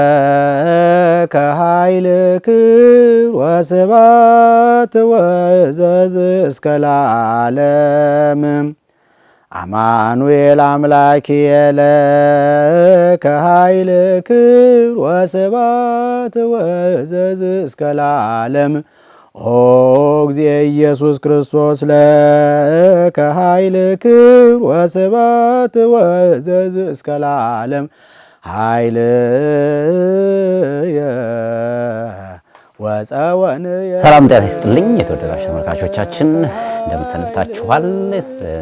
ለከ ኃይል ክብር ወስብሐት ወእዘዝ እስከ ለዓለም አማኑኤል አምላክየ ለከ ኃይል ክብር ወስብሐት ወእዘዝ እስከ ለዓለም ኦ እግዚእ ኢየሱስ ክርስቶስ ለከ ኃይል ክብር ወስብሐት ወእዘዝ እስከ ለዓለም ኃይልየ ወፀወንየ። ሰላም ጤና ይስጥልኝ የተወደዳችሁ ተመልካቾቻችን እንደምን ሰንብታችኋል?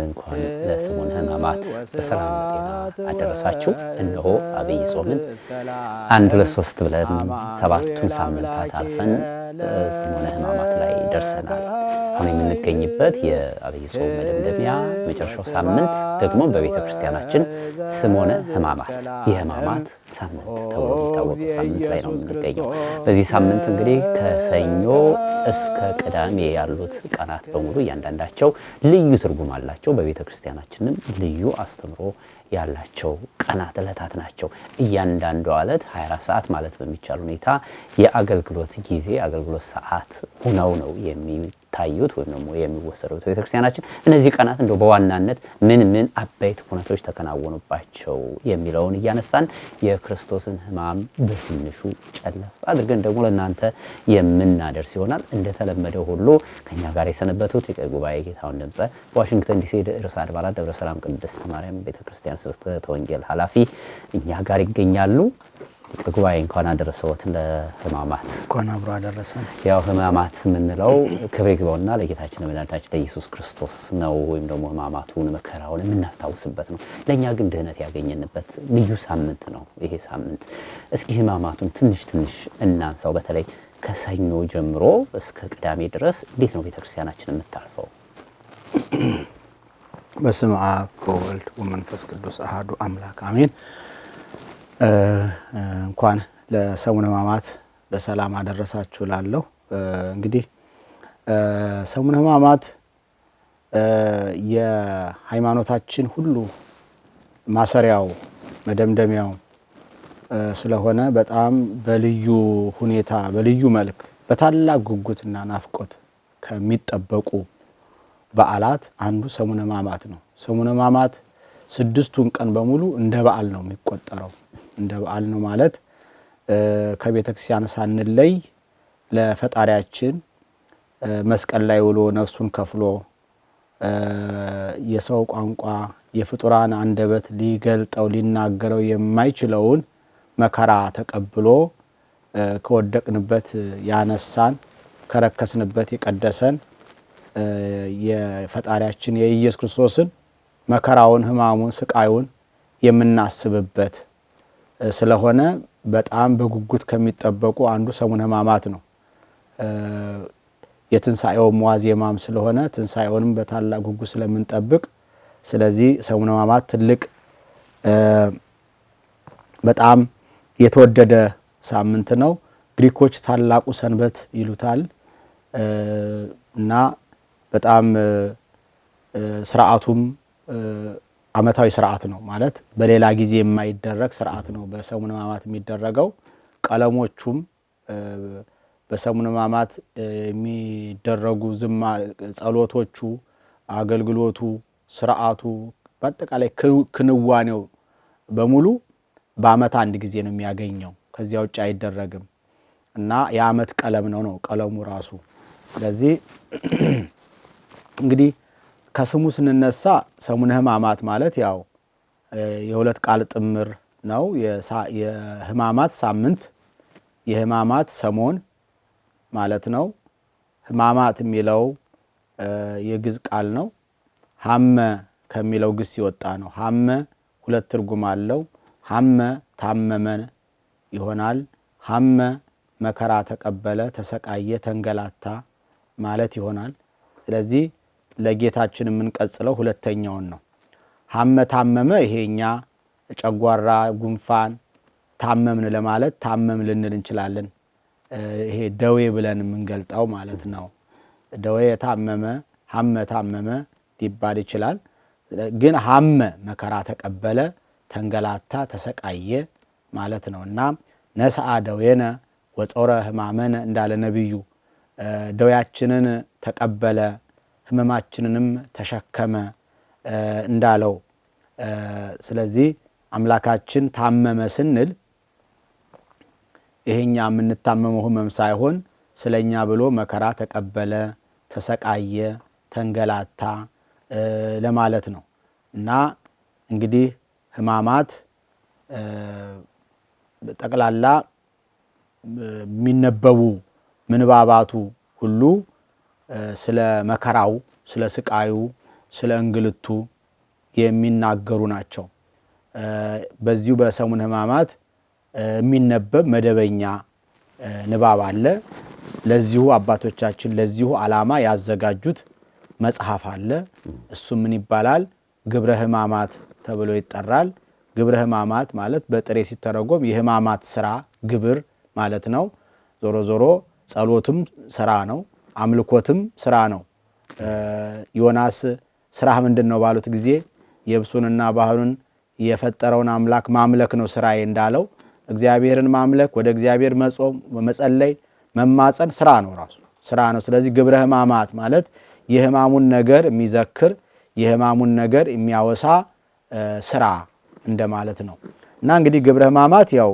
እንኳን ለሰሙነ ሕማማት በሰላም ጤና አደረሳችሁ። እነሆ አብይ ጾምን 1 2 3 ብለን ሰባቱን ሳምንታት አልፈን ሰሙነ ሕማማት ላይ ደርሰናል። አሁን የምንገኝበት የአብይ ጾም መደምደሚያ መጨረሻው ሳምንት ደግሞ በቤተ ክርስቲያናችን ሰሙነ ሕማማት የሕማማት ሳምንት ተብሎ የሚታወቀው ሳምንት ላይ ነው የምንገኘው። በዚህ ሳምንት እንግዲህ ከሰኞ እስከ ቅዳሜ ያሉት ቀናት በሙሉ እያንዳንዳቸው ልዩ ትርጉም አላቸው። በቤተ ክርስቲያናችንም ልዩ አስተምሮ ያላቸው ቀናት ዕለታት ናቸው። እያንዳንዱ ዕለት 24 ሰዓት ማለት በሚቻል ሁኔታ የአገልግሎት ጊዜ አገልግሎት ሰዓት ሆነው ነው የሚታዩት ወይም ደግሞ የሚወሰዱት በቤተ ክርስቲያናችን። እነዚህ ቀናት እንደው በዋናነት ምን አበይት ሁነቶች ተከናወኑባቸው የሚለውን እያነሳን የክርስቶስን ሕማም በትንሹ ጨለፍ አድርገን ደግሞ ለእናንተ የምናደርስ ይሆናል። እንደተለመደው ሁሉ ከኛ ጋር የሰነበቱት ሊቀ ጉባኤ ጌታሁን ድምፀ በዋሽንግተን ዲሲ ርዕሰ አድባራት ደብረ ሰላም ቅድስት ማርያም ቤተክርስቲያን ስብከተ ወንጌል ኃላፊ እኛ ጋር ይገኛሉ። ሊቀ ጉባኤ እንኳን አደረሰዎት ለሕማማት። እንኳን አብሮ አደረሰን። ያው ሕማማት የምንለው ክብር ይግባውና ለጌታችን ለመድኃኒታችን ለኢየሱስ ክርስቶስ ነው ወይም ደግሞ ሕማማቱን መከራውን የምናስታውስበት ነው። ለእኛ ግን ድህነት ያገኘንበት ልዩ ሳምንት ነው ይሄ ሳምንት። እስኪ ሕማማቱን ትንሽ እናንሳው። በተለይ ከሰኞ ጀምሮ እስከ ቅዳሜ ድረስ እንዴት ነው ቤተክርስቲያናችን የምታልፈው? በስመ አብ ወወልድ ወመንፈስ ቅዱስ አሐዱ አምላክ አሜን። እንኳን ለሰሙነ ሕማማት በሰላም አደረሳችሁ እላለሁ። እንግዲህ ሰሙነ ሕማማት የሃይማኖታችን ሁሉ ማሰሪያው መደምደሚያው ስለሆነ በጣም በልዩ ሁኔታ በልዩ መልክ በታላቅ ጉጉትና ናፍቆት ከሚጠበቁ በዓላት አንዱ ሰሙነ ሕማማት ነው። ሰሙነ ሕማማት 6ቱን ቀን በሙሉ እንደ በዓል ነው የሚቆጠረው። እንደ በዓል ነው ማለት ከቤተ ክርስቲያን ሳንለይ ለፈጣሪያችን መስቀል ላይ ውሎ ነፍሱን ከፍሎ የሰው ቋንቋ የፍጡራን አንደበት ሊገልጠው ሊናገረው የማይችለውን መከራ ተቀብሎ ከወደቅንበት ያነሳን ከረከስንበት የቀደሰን የፈጣሪያችን የኢየሱስ ክርስቶስን መከራውን ሕማሙን ስቃዩን የምናስብበት ስለሆነ በጣም በጉጉት ከሚጠበቁ አንዱ ሰሙነ ሕማማት ነው። የትንሣኤው ዋዜማም ስለሆነ ትንሣኤውንም በታላቅ ጉጉት ስለምንጠብቅ ስለዚህ ሰሙነ ሕማማት ትልቅ በጣም የተወደደ ሳምንት ነው። ግሪኮች ታላቁ ሰንበት ይሉታል እና በጣም ስርዓቱም ዓመታዊ ስርዓት ነው ማለት በሌላ ጊዜ የማይደረግ ስርዓት ነው በሰሙነ ሕማማት የሚደረገው። ቀለሞቹም በሰሙነ ሕማማት የሚደረጉ ጸሎቶቹ፣ አገልግሎቱ፣ ስርዓቱ በአጠቃላይ ክንዋኔው በሙሉ በዓመት አንድ ጊዜ ነው የሚያገኘው። ከዚያ ውጭ አይደረግም እና የዓመት ቀለም ነው ቀለሙ ራሱ። ስለዚህ እንግዲህ ከስሙ ስንነሳ ሰሙነ ሕማማት ማለት ያው የሁለት ቃል ጥምር ነው። የሕማማት ሳምንት የሕማማት ሰሞን ማለት ነው። ሕማማት የሚለው የግዕዝ ቃል ነው። ሐመ ከሚለው ግስ ይወጣ ነው። ሐመ ሁለት ትርጉም አለው። ሐመ ታመመ ይሆናል። ሐመ መከራ ተቀበለ፣ ተሰቃየ፣ ተንገላታ ማለት ይሆናል። ስለዚህ ለጌታችን የምንቀጽለው ሁለተኛውን ነው። ሐመ ታመመ ይሄኛ ጨጓራ ጉንፋን ታመምን ለማለት ታመም ልንል እንችላለን። ይሄ ደዌ ብለን የምንገልጠው ማለት ነው። ደዌ ታመመ ሐመ ታመመ ሊባል ይችላል። ግን ሐመ መከራ ተቀበለ፣ ተንገላታ፣ ተሰቃየ ማለት ነውና ነስአ ደዌነ ወጾረ ሕማመነ እንዳለ ነብዩ ደዌያችንን ተቀበለ ሕመማችንንም ተሸከመ እንዳለው ስለዚህ አምላካችን ታመመ ስንል ይሄኛ የምንታመመው ሕመም ሳይሆን ስለኛ ብሎ መከራ ተቀበለ ተሰቃየ ተንገላታ ለማለት ነው እና እንግዲህ ሕማማት ጠቅላላ የሚነበቡ ምንባባቱ ሁሉ ስለ መከራው ስለ ስቃዩ ስለ እንግልቱ የሚናገሩ ናቸው። በዚሁ በሰሙነ ሕማማት የሚነበብ መደበኛ ንባብ አለ። ለዚሁ አባቶቻችን ለዚሁ ዓላማ ያዘጋጁት መጽሐፍ አለ። እሱ ምን ይባላል? ግብረ ሕማማት ተብሎ ይጠራል። ግብረ ሕማማት ማለት በጥሬ ሲተረጎም የሕማማት ስራ ግብር ማለት ነው። ዞሮ ዞሮ ጸሎትም ስራ ነው፣ አምልኮትም ስራ ነው። ዮናስ ስራህ ምንድነው ባሉት ጊዜ የብሱንና ባህሩን የፈጠረውን አምላክ ማምለክ ነው ስራዬ እንዳለው እግዚአብሔርን ማምለክ ወደ እግዚአብሔር መጾም መጸለይ መማጸን ስራ ነው፣ ራሱ ስራ ነው። ስለዚህ ግብረ ሕማማት ማለት የሕማሙን ነገር የሚዘክር የሕማሙን ነገር የሚያወሳ ስራ እንደማለት ነው እና እንግዲህ ግብረ ሕማማት ያው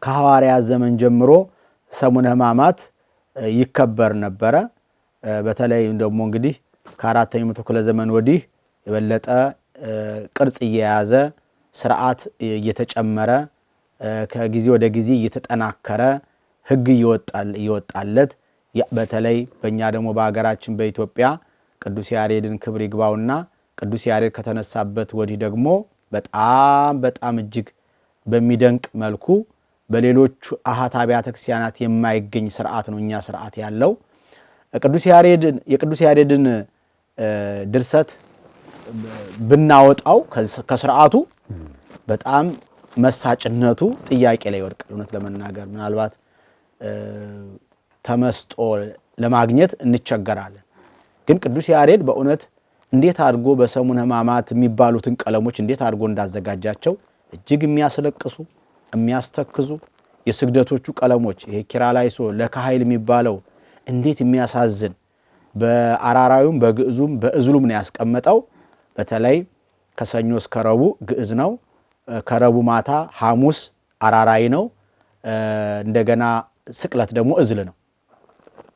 ከሐዋርያት ዘመን ጀምሮ ሰሙነ ሕማማት ይከበር ነበረ። በተለይ ደግሞ እንግዲህ ከአራተኛው መቶ ክፍለ ዘመን ወዲህ የበለጠ ቅርጽ እየያዘ ስርዓት እየተጨመረ ከጊዜ ወደ ጊዜ እየተጠናከረ ሕግ እየወጣለት በተለይ በእኛ ደግሞ በሀገራችን በኢትዮጵያ ቅዱስ ያሬድን ክብር ይግባውና ቅዱስ ያሬድ ከተነሳበት ወዲህ ደግሞ በጣም እጅግ በሚደንቅ መልኩ በሌሎቹ አሃት አብያተ ክርስቲያናት የማይገኝ ስርዓት ነው እኛ ስርዓት ያለው። የቅዱስ ያሬድን ድርሰት ብናወጣው ከስርዓቱ በጣም መሳጭነቱ ጥያቄ ላይ ይወድቃል። እውነት ለመናገር ምናልባት ተመስጦ ለማግኘት እንቸገራለን። ግን ቅዱስ ያሬድ በእውነት እንዴት አድርጎ በሰሙነ ሕማማት የሚባሉትን ቀለሞች እንዴት አድርጎ እንዳዘጋጃቸው እጅግ የሚያስለቅሱ የሚያስተክዙ የስግደቶቹ ቀለሞች ይሄ ኪርያላይሶ ለካህይል የሚባለው እንዴት የሚያሳዝን በአራራዩም በግዕዙም በእዝሉም ነው ያስቀመጠው። በተለይ ከሰኞ እስከ ረቡዕ ግዕዝ ነው፣ ከረቡዕ ማታ ሐሙስ አራራይ ነው፣ እንደገና ስቅለት ደግሞ እዝል ነው።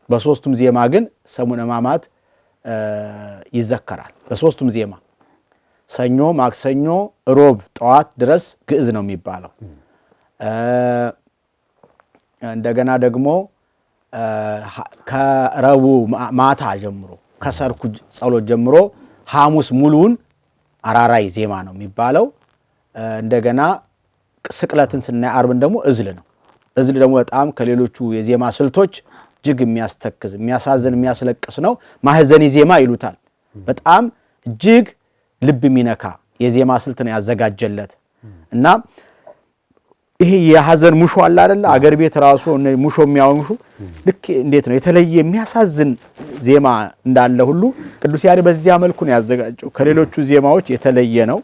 በሶስቱም ዜማ ግን ሰሙነ ሕማማት ይዘከራል። በሶስቱም ዜማ ሰኞ፣ ማክሰኞ፣ ሮብ ጠዋት ድረስ ግዕዝ ነው የሚባለው። እንደገና ደግሞ ከረቡዕ ማታ ጀምሮ ከሰርኩ ጸሎት ጀምሮ ሐሙስ ሙሉውን አራራይ ዜማ ነው የሚባለው። እንደገና ስቅለትን ስናይ ዓርብን ደግሞ እዝል ነው። እዝል ደግሞ በጣም ከሌሎቹ የዜማ ስልቶች እጅግ የሚያስተክዝ የሚያሳዝን የሚያስለቅስ ነው። ማህዘኒ ዜማ ይሉታል። በጣም እጅግ ልብ የሚነካ የዜማ ስልት ነው ያዘጋጀለት እና ይሄ የሐዘን ሙሾ አለ አይደል? አገር ቤት ራሱ ሙሾ የሚያወምሹ ልክ እንዴት ነው የተለየ የሚያሳዝን ዜማ እንዳለ ሁሉ ቅዱስ ያሬድ በዚያ መልኩ ነው ያዘጋጀው። ከሌሎቹ ዜማዎች የተለየ ነው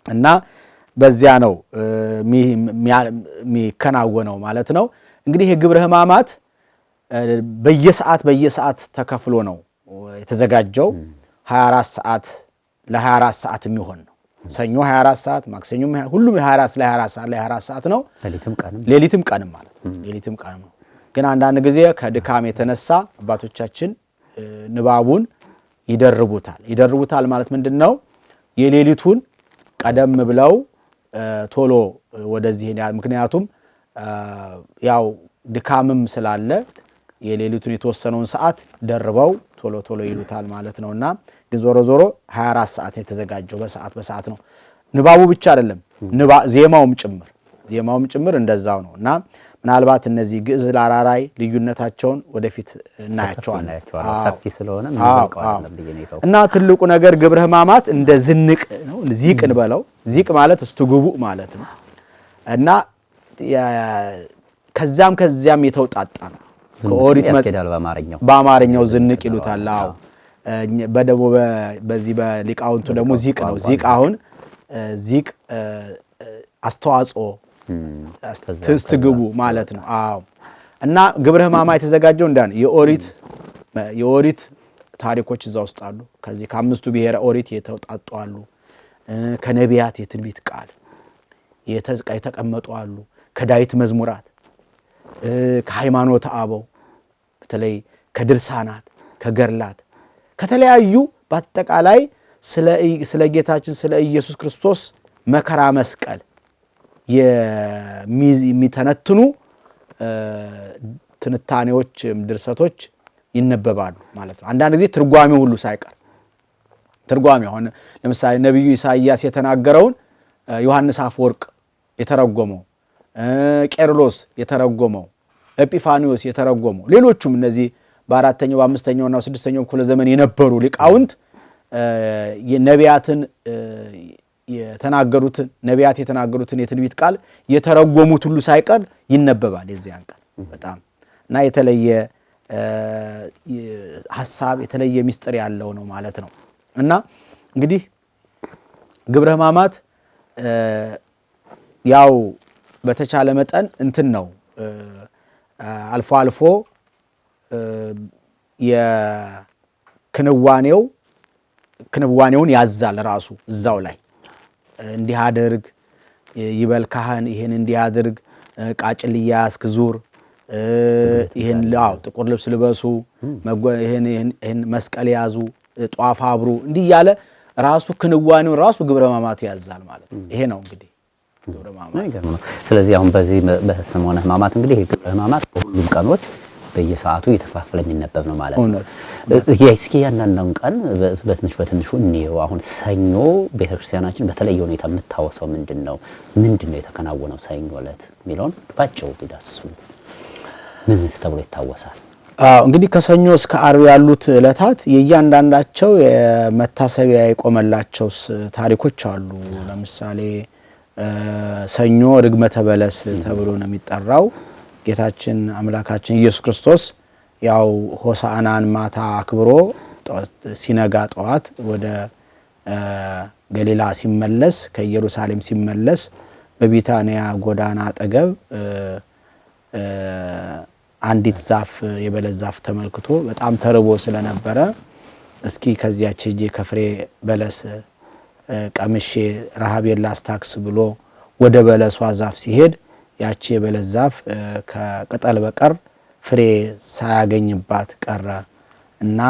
እና በዚያ ነው የሚከናወነው ማለት ነው። እንግዲህ የግብረ ሕማማት በየሰዓት ተከፍሎ ነው የተዘጋጀው። 24 ሰዓት ለ24 ሰዓት የሚሆን ነው። ሰኞ 24 ሰዓት፣ ማክሰኞ ሁሉም 24 ሰዓት ነው። ሌሊትም ቀንም ማለት ነው። ሌሊትም ቀንም ነው። ግን አንዳንድ ጊዜ ከድካም የተነሳ አባቶቻችን ንባቡን ይደርቡታል ማለት ምንድነው? የሌሊቱን ቀደም ብለው ቶሎ ወደዚህ ምክንያቱም ያው ድካምም ስላለ የሌሊቱን የተወሰነውን ሰዓት ደርበው ቶሎ ይሉታል ማለት ነውና ግን ዞሮ 24 ሰዓት የተዘጋጀው በሰዓት ነው። ንባቡ ብቻ አይደለም ዜማውም ጭምር እንደዛው ነውና ምናልባት እነዚህ ግዕዝ ለአራራይ ልዩነታቸውን ወደፊት እናያቸዋለን። ሰፊ ስለሆነ እና ትልቁ ነገር ግብረ ሕማማት እንደ ዝንቅ ነው። ዚቅ እንበለው። ዚቅ ማለት እስትጉቡእ ማለት ነው እና ከዚያም የተውጣጣ ነው። ከኦሪት መስቀል በአማርኛው ዝንቅ ይሉታል። አዎ በደሞ በዚህ በሊቃውንቱ ደግሞ ዚቅ ነው። ዚቅ አሁን ዚቅ አስተዋጽኦ ትስትግቡ ማለት ነው። አዎ እና ግብረ ሕማማት የተዘጋጀው እንዳን የኦሪት ታሪኮች እዛ ውስጥ አሉ። ከዚህ ከአምስቱ ብሔረ ኦሪት የተውጣጡ አሉ። ከነቢያት የትንቢት ቃል የተቀመጡ አሉ። ከዳዊት መዝሙራት፣ ከሃይማኖተ አበው በተለይ ከድርሳናት፣ ከገርላት፣ ከተለያዩ በአጠቃላይ ስለ ጌታችን ስለ ኢየሱስ ክርስቶስ መከራ መስቀል የሚተነትኑ ትንታኔዎች፣ ድርሰቶች ይነበባሉ ማለት ነው። አንዳንድ ጊዜ ትርጓሜው ሁሉ ሳይቀር ትርጓሜው አሁን ለምሳሌ ነቢዩ ኢሳይያስ የተናገረውን ዮሐንስ አፈወርቅ የተረጎመው፣ ቄርሎስ የተረጎመው፣ ኤጲፋኒዮስ የተረጎመው፣ ሌሎቹም እነዚህ በአራተኛው በአምስተኛውና በስድስተኛው ክፍለ ዘመን የነበሩ ሊቃውንት ነቢያት የተናገሩትን የትንቢት ቃል የተረጎሙት ሁሉ ሳይቀር ይነበባል የዚያን ቃል በጣም እና የተለየ ሐሳብ የተለየ ምስጢር ያለው ነው ማለት ነው። እና እንግዲህ ግብረ ሕማማት ያው በተቻለ መጠን እንትን ነው አልፎ አልፎ ክንዋኔውን ያዛል ራሱ እዛው ላይ እንዲህ አድርግ ይበል ካህን፣ ይሄን እንዲህ አድርግ፣ ቃጭል ያስክ ዙር፣ ይሄን ጥቁር ልብስ ልበሱ፣ ይሄን መስቀል ያዙ፣ ጧፍ አብሩ፣ እንዲህ ያለ ራሱ ክንዋኔውን ራሱ ግብረ ሕማማት ያዛል ማለት ነው። ይሄ ነው እንግዲህ ግብረ ሕማማት። ስለዚህ አሁን በዚህ በሰሞነ ሕማማት እንግዲህ ግብረ ሕማማት በሁሉም ቀኖች በየሰዓቱ እየተከፋፈለ የሚነበብ ነው ማለት ነው። እስኪ ያንዳንዱን ቀን በትንሹ እንየው። አሁን ሰኞ ቤተክርስቲያናችን በተለየ ሁኔታ የምታወሰው ምንድን ነው የተከናወነው ሰኞ ዕለት የሚለውን ባጭሩ ቢዳስሱ ምንስ ተብሎ ይታወሳል? እንግዲህ ከሰኞ እስከ ዓርብ ያሉት ዕለታት የእያንዳንዳቸው የመታሰቢያ የቆመላቸው ታሪኮች አሉ። ለምሳሌ ሰኞ ርግመተ በለስ ተብሎ ነው የሚጠራው። ጌታችን አምላካችን ኢየሱስ ክርስቶስ ያው ሆሳዕናን ማታ አክብሮ ሲነጋ ጠዋት ወደ ገሊላ ሲመለስ ከኢየሩሳሌም ሲመለስ በቢታንያ ጎዳና አጠገብ አንዲት ዛፍ የበለስ ዛፍ ተመልክቶ በጣም ተርቦ ስለነበረ እስኪ ከዚያች ሄጄ ከፍሬ በለስ ቀምሼ ረሃቤን ላስታክስ ብሎ ወደ በለሷ ዛፍ ሲሄድ ያቺ የበለስ ዛፍ ከቅጠል በቀር ፍሬ ሳያገኝባት ቀረ እና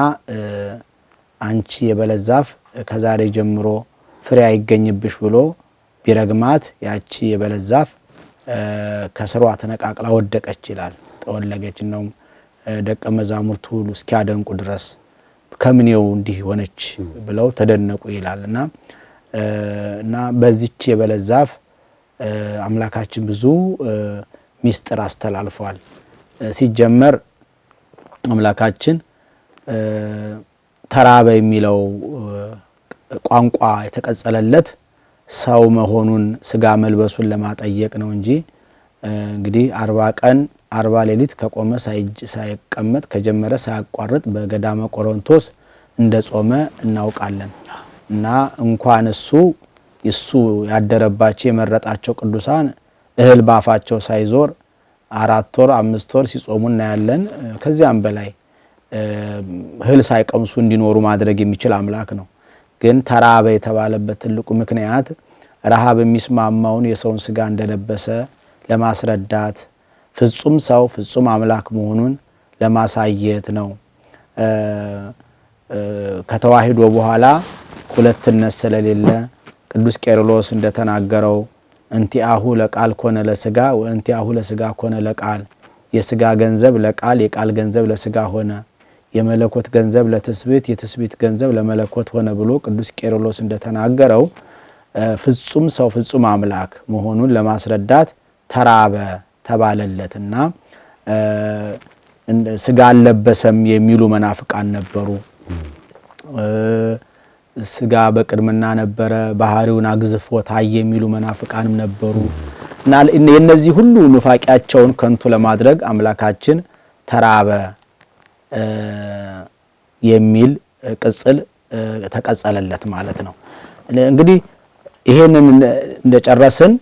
አንቺ የበለስ ዛፍ ከዛሬ ጀምሮ ፍሬ አይገኝብሽ ብሎ ቢረግማት ያቺ የበለስ ዛፍ ከስሯ ተነቃቅላ ወደቀች ይላል። ተወለገች ነው ደቀ መዛሙርቱ ሁሉ እስኪያደንቁ ድረስ ከምኔው እንዲህ ሆነች ብለው ተደነቁ ይላልና እና በዚች የበለስ ዛፍ አምላካችን ብዙ ሚስጥር አስተላልፏል። ሲጀመር አምላካችን ተራበ የሚለው ቋንቋ የተቀጸለለት ሰው መሆኑን ስጋ መልበሱን ለማጠየቅ ነው እንጂ እንግዲህ 40 ቀን 40 ሌሊት ከቆመ ሳይቀመጥ ከጀመረ ሳያቋርጥ በገዳመ ቆሮንቶስ እንደጾመ እናውቃለን። እና እንኳን እሱ ያደረባቸው የመረጣቸው ቅዱሳን እህል ባፋቸው ሳይዞር 4 ወር 5 ወር ሲጾሙ እናያለን። ከዚያም በላይ እህል ሳይቀምሱ እንዲኖሩ ማድረግ የሚችል አምላክ ነው። ግን ተራበ የተባለበት ትልቁ ምክንያት ረሃብ የሚስማማውን የሰውን ስጋ እንደለበሰ ለማስረዳት ፍጹም ሰው ፍጹም አምላክ መሆኑን ለማሳየት ነው። ከተዋሂዶ በኋላ ሁለትነት ስለሌለ ቅዱስ ቄርሎስ እንደተናገረው እንቲአሁ ለቃል ኮነ ለስጋ ወእንቲአሁ ለስጋ ኮነ ለቃል፣ የስጋ ገንዘብ ለቃል የቃል ገንዘብ ለስጋ ሆነ፣ የመለኮት ገንዘብ ለትስብእት የትስብእት ገንዘብ ለመለኮት ሆነ ብሎ ቅዱስ ቄርሎስ እንደተናገረው ፍጹም ሰው ፍጹም አምላክ መሆኑን ለማስረዳት ተራበ ተባለለትና ስጋ አልለበሰም የሚሉ መናፍቃን ነበሩ። ስጋ በቅድምና ነበረ ባህሪውን አግዝፎ ታየ የሚሉ መናፍቃንም ነበሩ እና የነዚህ ሁሉ ኑፋቂያቸውን ከንቱ ለማድረግ አምላካችን ተራበ የሚል ቅጽል ተቀጸለለት ማለት ነው። እንግዲህ ይሄንን እንደጨረስን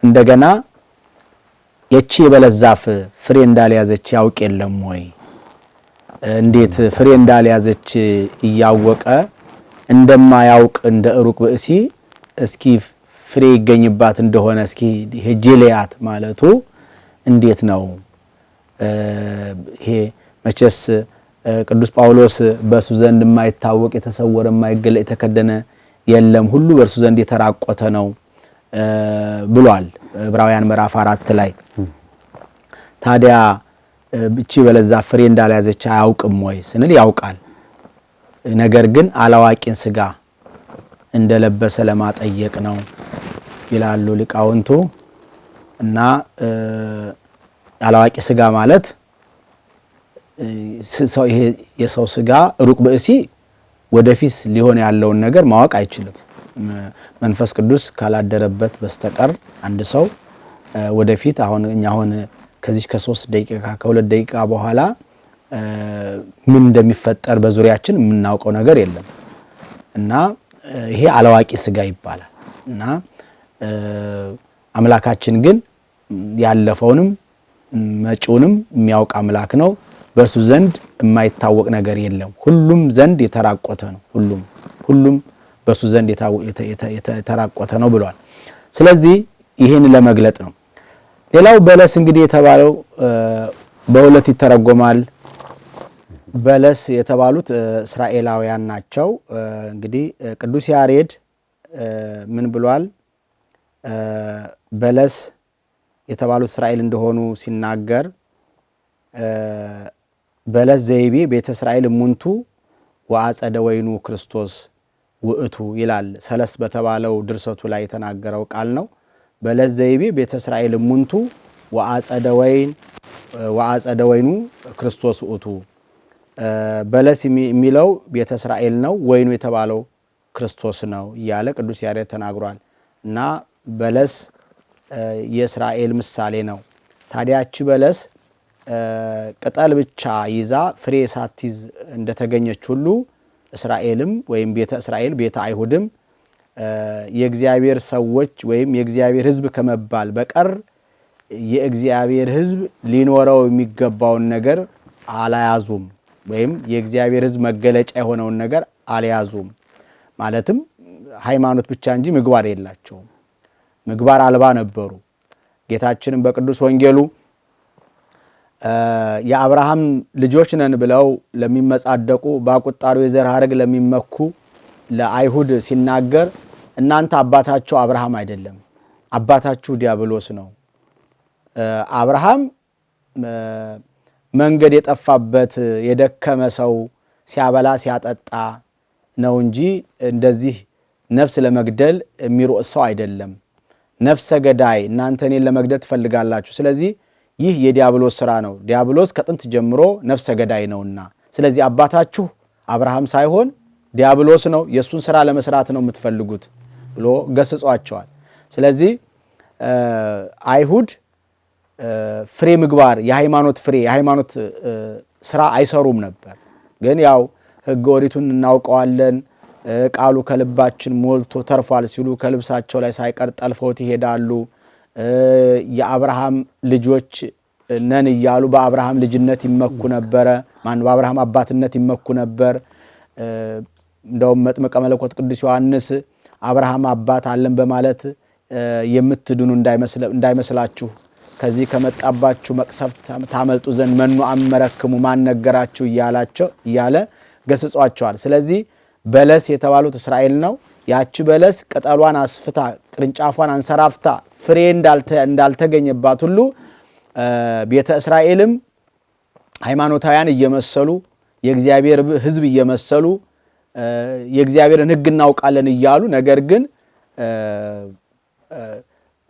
እንደገና የቺ የበለስ ዛፍ ፍሬ እንዳልያዘች ያውቅ የለም ወይ? እንዴት ፍሬ እንዳልያዘች እያወቀ እንደማያውቅ እንደ ሩቅ ብእሲ እስኪ ፍሬ ይገኝባት እንደሆነ እስኪ ሄጄ ልያት ማለቱ እንዴት ነው? ይሄ መቼስ ቅዱስ ጳውሎስ በሱ ዘንድ የማይታወቅ የተሰወረ የማይገለጥ የተከደነ የለም ሁሉ በእርሱ ዘንድ የተራቆተ ነው ብሏል ዕብራውያን ምዕራፍ 4 ላይ። ታዲያ እቺ የበለስ ዛፍ ፍሬ እንዳልያዘች አያውቅም ወይ ስንል ያውቃል። ነገር ግን አላዋቂን ስጋ እንደለበሰ ለማጠየቅ ነው ይላሉ ሊቃውንቱ። እና አላዋቂ ስጋ ማለት ይሄ የሰው ስጋ ሩቅ ብእሲ ወደፊት ሊሆን ያለውን ነገር ማወቅ አይችልም። መንፈስ ቅዱስ ካላደረበት በስተቀር አንድ ሰው ወደፊት አሁን ከዚህ ከ3 ደቂቃ ከ2 ደቂቃ በኋላ ምን እንደሚፈጠር በዙሪያችን የምናውቀው ነገር የለም። እና ይሄ አላዋቂ ስጋ ይባላል። እና አምላካችን ግን ያለፈውንም መጪውንም የሚያውቅ አምላክ ነው። በእርሱ ዘንድ የማይታወቅ ነገር የለም። ሁሉም ዘንድ የተራቆተ ነው። ሁሉም በእርሱ ዘንድ የተራቆተ ነው ብሏል። ስለዚህ ይህን ለመግለጥ ነው። ሌላው በለስ እንግዲህ የተባለው በሁለት ይተረጎማል። በለስ የተባሉት እስራኤላውያን ናቸው። እንግዲህ ቅዱስ ያሬድ ምን ብሏል? በለስ የተባሉት እስራኤል እንደሆኑ ሲናገር በለስ ዘይቤ ቤተ እስራኤል ሙንቱ ወአጸደ ወይኑ ክርስቶስ ውእቱ ይላል። ሰለስ በተባለው ድርሰቱ ላይ የተናገረው ቃል ነው። በለስ ዘይቤ ቤተ እስራኤል ሙንቱ ወአጸደ ወይኑ ክርስቶስ ውእቱ። በለስ የሚለው ቤተ እስራኤል ነው፣ ወይኑ የተባለው ክርስቶስ ነው እያለ ቅዱስ ያሬድ ተናግሯል። እና በለስ የእስራኤል ምሳሌ ነው። ታዲያች በለስ ቅጠል ብቻ ይዛ ፍሬ ሳትይዝ እንደተገኘች ሁሉ እስራኤልም ወይም ቤተ እስራኤል ቤተ አይሁድም የእግዚአብሔር ሰዎች ወይም የእግዚአብሔር ሕዝብ ከመባል በቀር የእግዚአብሔር ሕዝብ ሊኖረው የሚገባውን ነገር አልያዙም፣ ወይም የእግዚአብሔር ሕዝብ መገለጫ የሆነውን ነገር አልያዙም። ማለትም ሃይማኖት ብቻ እንጂ ምግባር የላቸውም። ምግባር አልባ ነበሩ። ጌታችንም በቅዱስ ወንጌሉ የአብርሃም ልጆች ነን ብለው ለሚመጻደቁ በቁጣሩ የዘር ሐረግ ለሚመኩ ለአይሁድ ሲናገር እናንተ አባታችሁ አብርሃም አይደለም፣ አባታችሁ ዲያብሎስ ነው። አብርሃም መንገድ የጠፋበት የደከመ ሰው ሲያበላ ሲያጠጣ ነው እንጂ እንደዚህ ነፍስ ለመግደል የሚሮጥ ሰው አይደለም። ነፍሰ ገዳይ እናንተ እኔን ለመግደል ትፈልጋላችሁ። ስለዚህ ይህ የዲያብሎስ ስራ ነው። ዲያብሎስ ከጥንት ጀምሮ ነፍሰ ገዳይ ነውና፣ ስለዚህ አባታችሁ አብርሃም ሳይሆን ዲያብሎስ ነው፣ የሱን ስራ ለመስራት ነው የምትፈልጉት ብሎ ገስጿቸዋል። ስለዚህ አይሁድ ፍሬ ምግባር የሃይማኖት ፍሬ የሃይማኖት ስራ አይሰሩም ነበር። ግን ያው ሕገ ኦሪቱን እናውቀዋለን፣ ቃሉ ከልባችን ሞልቶ ተርፏል ሲሉ ከልብሳቸው ላይ ሳይቀር ጠልፈውት ይሄዳሉ። የአብርሃም ልጆች ነን እያሉ በአብርሃም ልጅነት ይመኩ ነበረ። በአብርሃም አባትነት ይመኩ ነበር። እንደውም መጥምቀ መለኮት ቅዱስ ዮሐንስ አብርሃም አባት አለን በማለት የምትድኑ እንዳይመስላችሁ ከዚህ ከመጣባችሁ መቅሰፍት ታመልጡ ዘንድ መኑ አመረክሙ ማን ነገራችሁ እያለ ገስጿቸዋል። ስለዚህ በለስ የተባሉት እስራኤል ነው። ያቺ በለስ ቅጠሏን አስፍታ ቅርንጫፏን አንሰራፍታ ፍሬ እንዳልተገኘባት ሁሉ ቤተ እስራኤልም ሃይማኖታውያን እየመሰሉ የእግዚአብሔር ሕዝብ እየመሰሉ የእግዚአብሔርን ሕግ እናውቃለን እያሉ ነገር ግን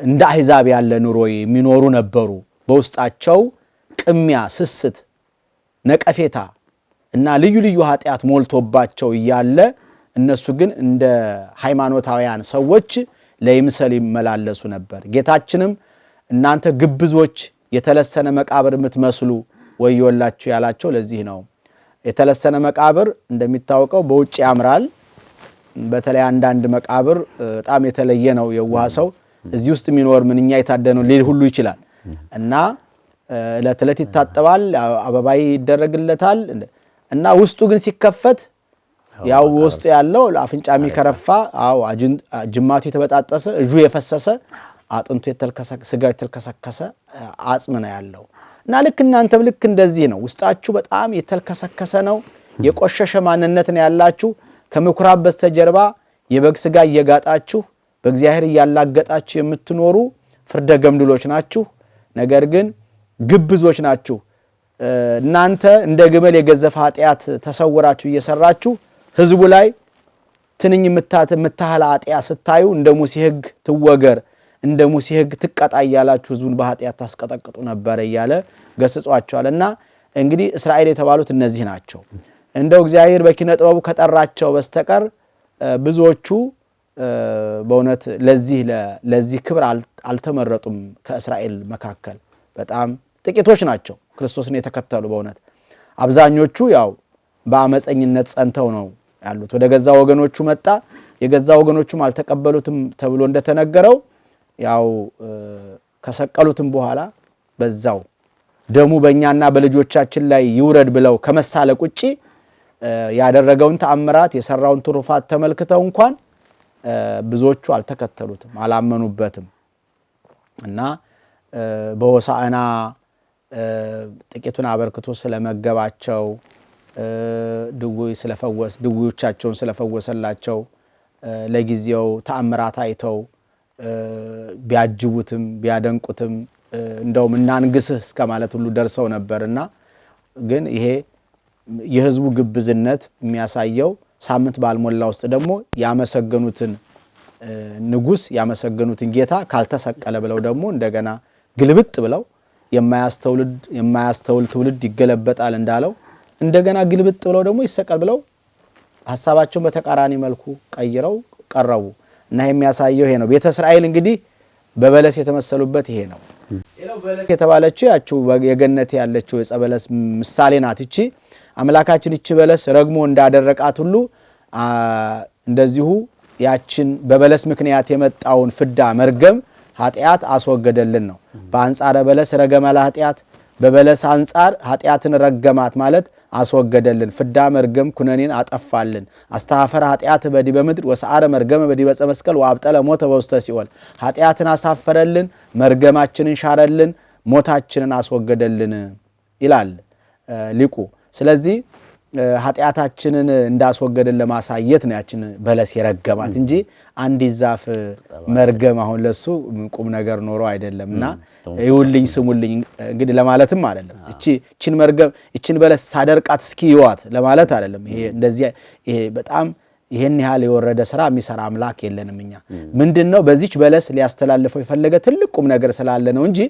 እንደ አሕዛብ ያለ ኑሮ የሚኖሩ ነበሩ። በውስጣቸው ቅሚያ፣ ስስት፣ ነቀፌታ እና ልዩ ልዩ ኃጢአት ሞልቶባቸው እያለ እነሱ ግን እንደ ሃይማኖታውያን ሰዎች ለይምሰል ይመላለሱ ነበር። ጌታችንም እናንተ ግብዞች የተለሰነ መቃብር የምትመስሉ ወዮላችሁ ያላቸው ለዚህ ነው። የተለሰነ መቃብር እንደሚታወቀው በውጭ ያምራል። በተለይ አንዳንድ መቃብር በጣም የተለየ ነው። የዋህ ሰው እዚህ ውስጥ የሚኖር ምንኛ የታደነው ሊል ሁሉ ይችላል እና ለተለት ይታጠባል አበባ ይደረግለታል እና ውስጡ ግን ሲከፈት ያው ውስጡ ያለው አፍንጫሚ ከረፋ ጅማቱ የተበጣጠሰ እጁ የፈሰሰ አጥንቱ የተልከሰከሰ ስጋው የተልከሰከሰ አጽም ነው ያለው እና ልክ እናንተም ልክ እንደዚህ ነው ውስጣችሁ በጣም የተልከሰከሰ ነው የቆሸሸ ማንነት ነው ያላችሁ ከምኩራብ በስተጀርባ የበግ ስጋ እየጋጣችሁ በእግዚአብሔር ያላገጣችሁ የምትኖሩ ፍርደ ገምድሎች ናችሁ ነገር ግን ግብዞች ናችሁ እናንተ እንደ ግመል የገዘፈ ኃጢአት ተሰውራችሁ እየሰራችሁ ህዝቡ ላይ ትንኝ ምታህላ ኃጢአት ስታዩ እንደ ሙሴ ሕግ ትወገር እንደ ሙሴ ሕግ ትቀጣ ያላችሁ ህዝቡን በኃጢአት ታስቀጠቅጡ ነበር እያለ ገስጿቸዋልና እንግዲህ እስራኤል የተባሉት እነዚህ ናቸው እንደው እግዚአብሔር በኪነ ጥበቡ ከጠራቸው በስተቀር ብዙዎቹ በእውነት ለዚህ ክብር አልተመረጡም ከእስራኤል መካከል በጣም ጥቂቶች ናቸው ክርስቶስን የተከተሉ በእውነት አብዛኞቹ ያው በአመፀኝነት ጸንተው ነው ያሉት ወደ ገዛ ወገኖቹ መጣ የገዛ ወገኖቹም አልተቀበሉትም ተብሎ እንደተነገረው ያው ከሰቀሉትም በኋላ በዛው ደሙ በእኛና በልጆቻችን ላይ ይውረድ ብለው ከመሳለቅ ውጪ ያደረገውን ተአምራት የሰራውን ትሩፋት ተመልክተው እንኳን ብዙዎቹ አልተከተሉትም አላመኑበትም እና በሆሳዕና ጥቂቱን አበርክቶ ስለመገባቸው ድውዮቻቸውን ስለፈወሰላቸው ለጊዜው ተአምራት አይተው ቢያጅቡትም ቢያደንቁትም እንደውም እናንግስህ እስከማለት ሁሉ ደርሰው ነበርና ግን ይሄ የህዝቡ ግብዝነት የሚያሳየው ሳምንት ባልሞላ ውስጥ ደግሞ ያመሰገኑትን ንጉስ ያመሰገኑትን ጌታ ካልተሰቀለ ብለው ደግሞ እንደገና ግልብጥ ብለው የማያስተውል ትውልድ ይገለበጣል እንዳለው እንደገና ግልብጥ ብለው ደግሞ ይሰቀል ብለው ሐሳባቸውን በተቃራኒ መልኩ ቀይረው ቀረቡ እና የሚያሳየው ይሄ ነው ቤተ እስራኤል እንግዲህ በበለስ የተመሰሉበት ይሄ ነው ሌላው በለስ የተባለችው ያቺው የገነት ያለችው የጸበለስ ምሳሌ ናት እቺ አምላካችን እቺ በለስ ረግሞ እንዳደረቃት ሁሉ እንደዚሁ ያችን በበለስ ምክንያት የመጣውን ፍዳ መርገም ኃጢአት አስወገደልን ነው በአንጻረ በለስ ረገመላ ኃጢአት በበለስ አንጻር ኃጢአትን ረገማት ማለት አስወገደልን ፍዳ መርገም ኩነኔን አጠፋልን አስተሐፈረ ኃጢአት በዲበ ምድር ወሰዓረ መርገመ በዲበ ዕፀ መስቀል ወአብጠለ ሞተ በውስተ ሲኦል ኃጢአትን አሳፈረልን መርገማችንን ሻረልን ሞታችንን አስወገደልን ይላል ሊቁ ስለዚህ ኃጢአታችንን እንዳስወገደልን ለማሳየት ነው ያችን በለስ የረገማት እንጂ አንዲት ዛፍ መርገም አሁን ለሱ ቁም ነገር ኖሮ አይደለምና ይውልኝ ስሙልኝ እንግዲህ ለማለትም አይደለም እቺን መርገም እቺን በለስ ሳደርቃት እስኪ ይዋት ለማለት አይደለም ይሄ እንደዚህ ይሄ በጣም ይሄን ያህል የወረደ ስራ የሚሰራ አምላክ የለንምኛ ምንድነው በዚች በለስ ሊያስተላልፈው የፈለገ ትልቅ ቁም ነገር ስላለ ነው እንጂ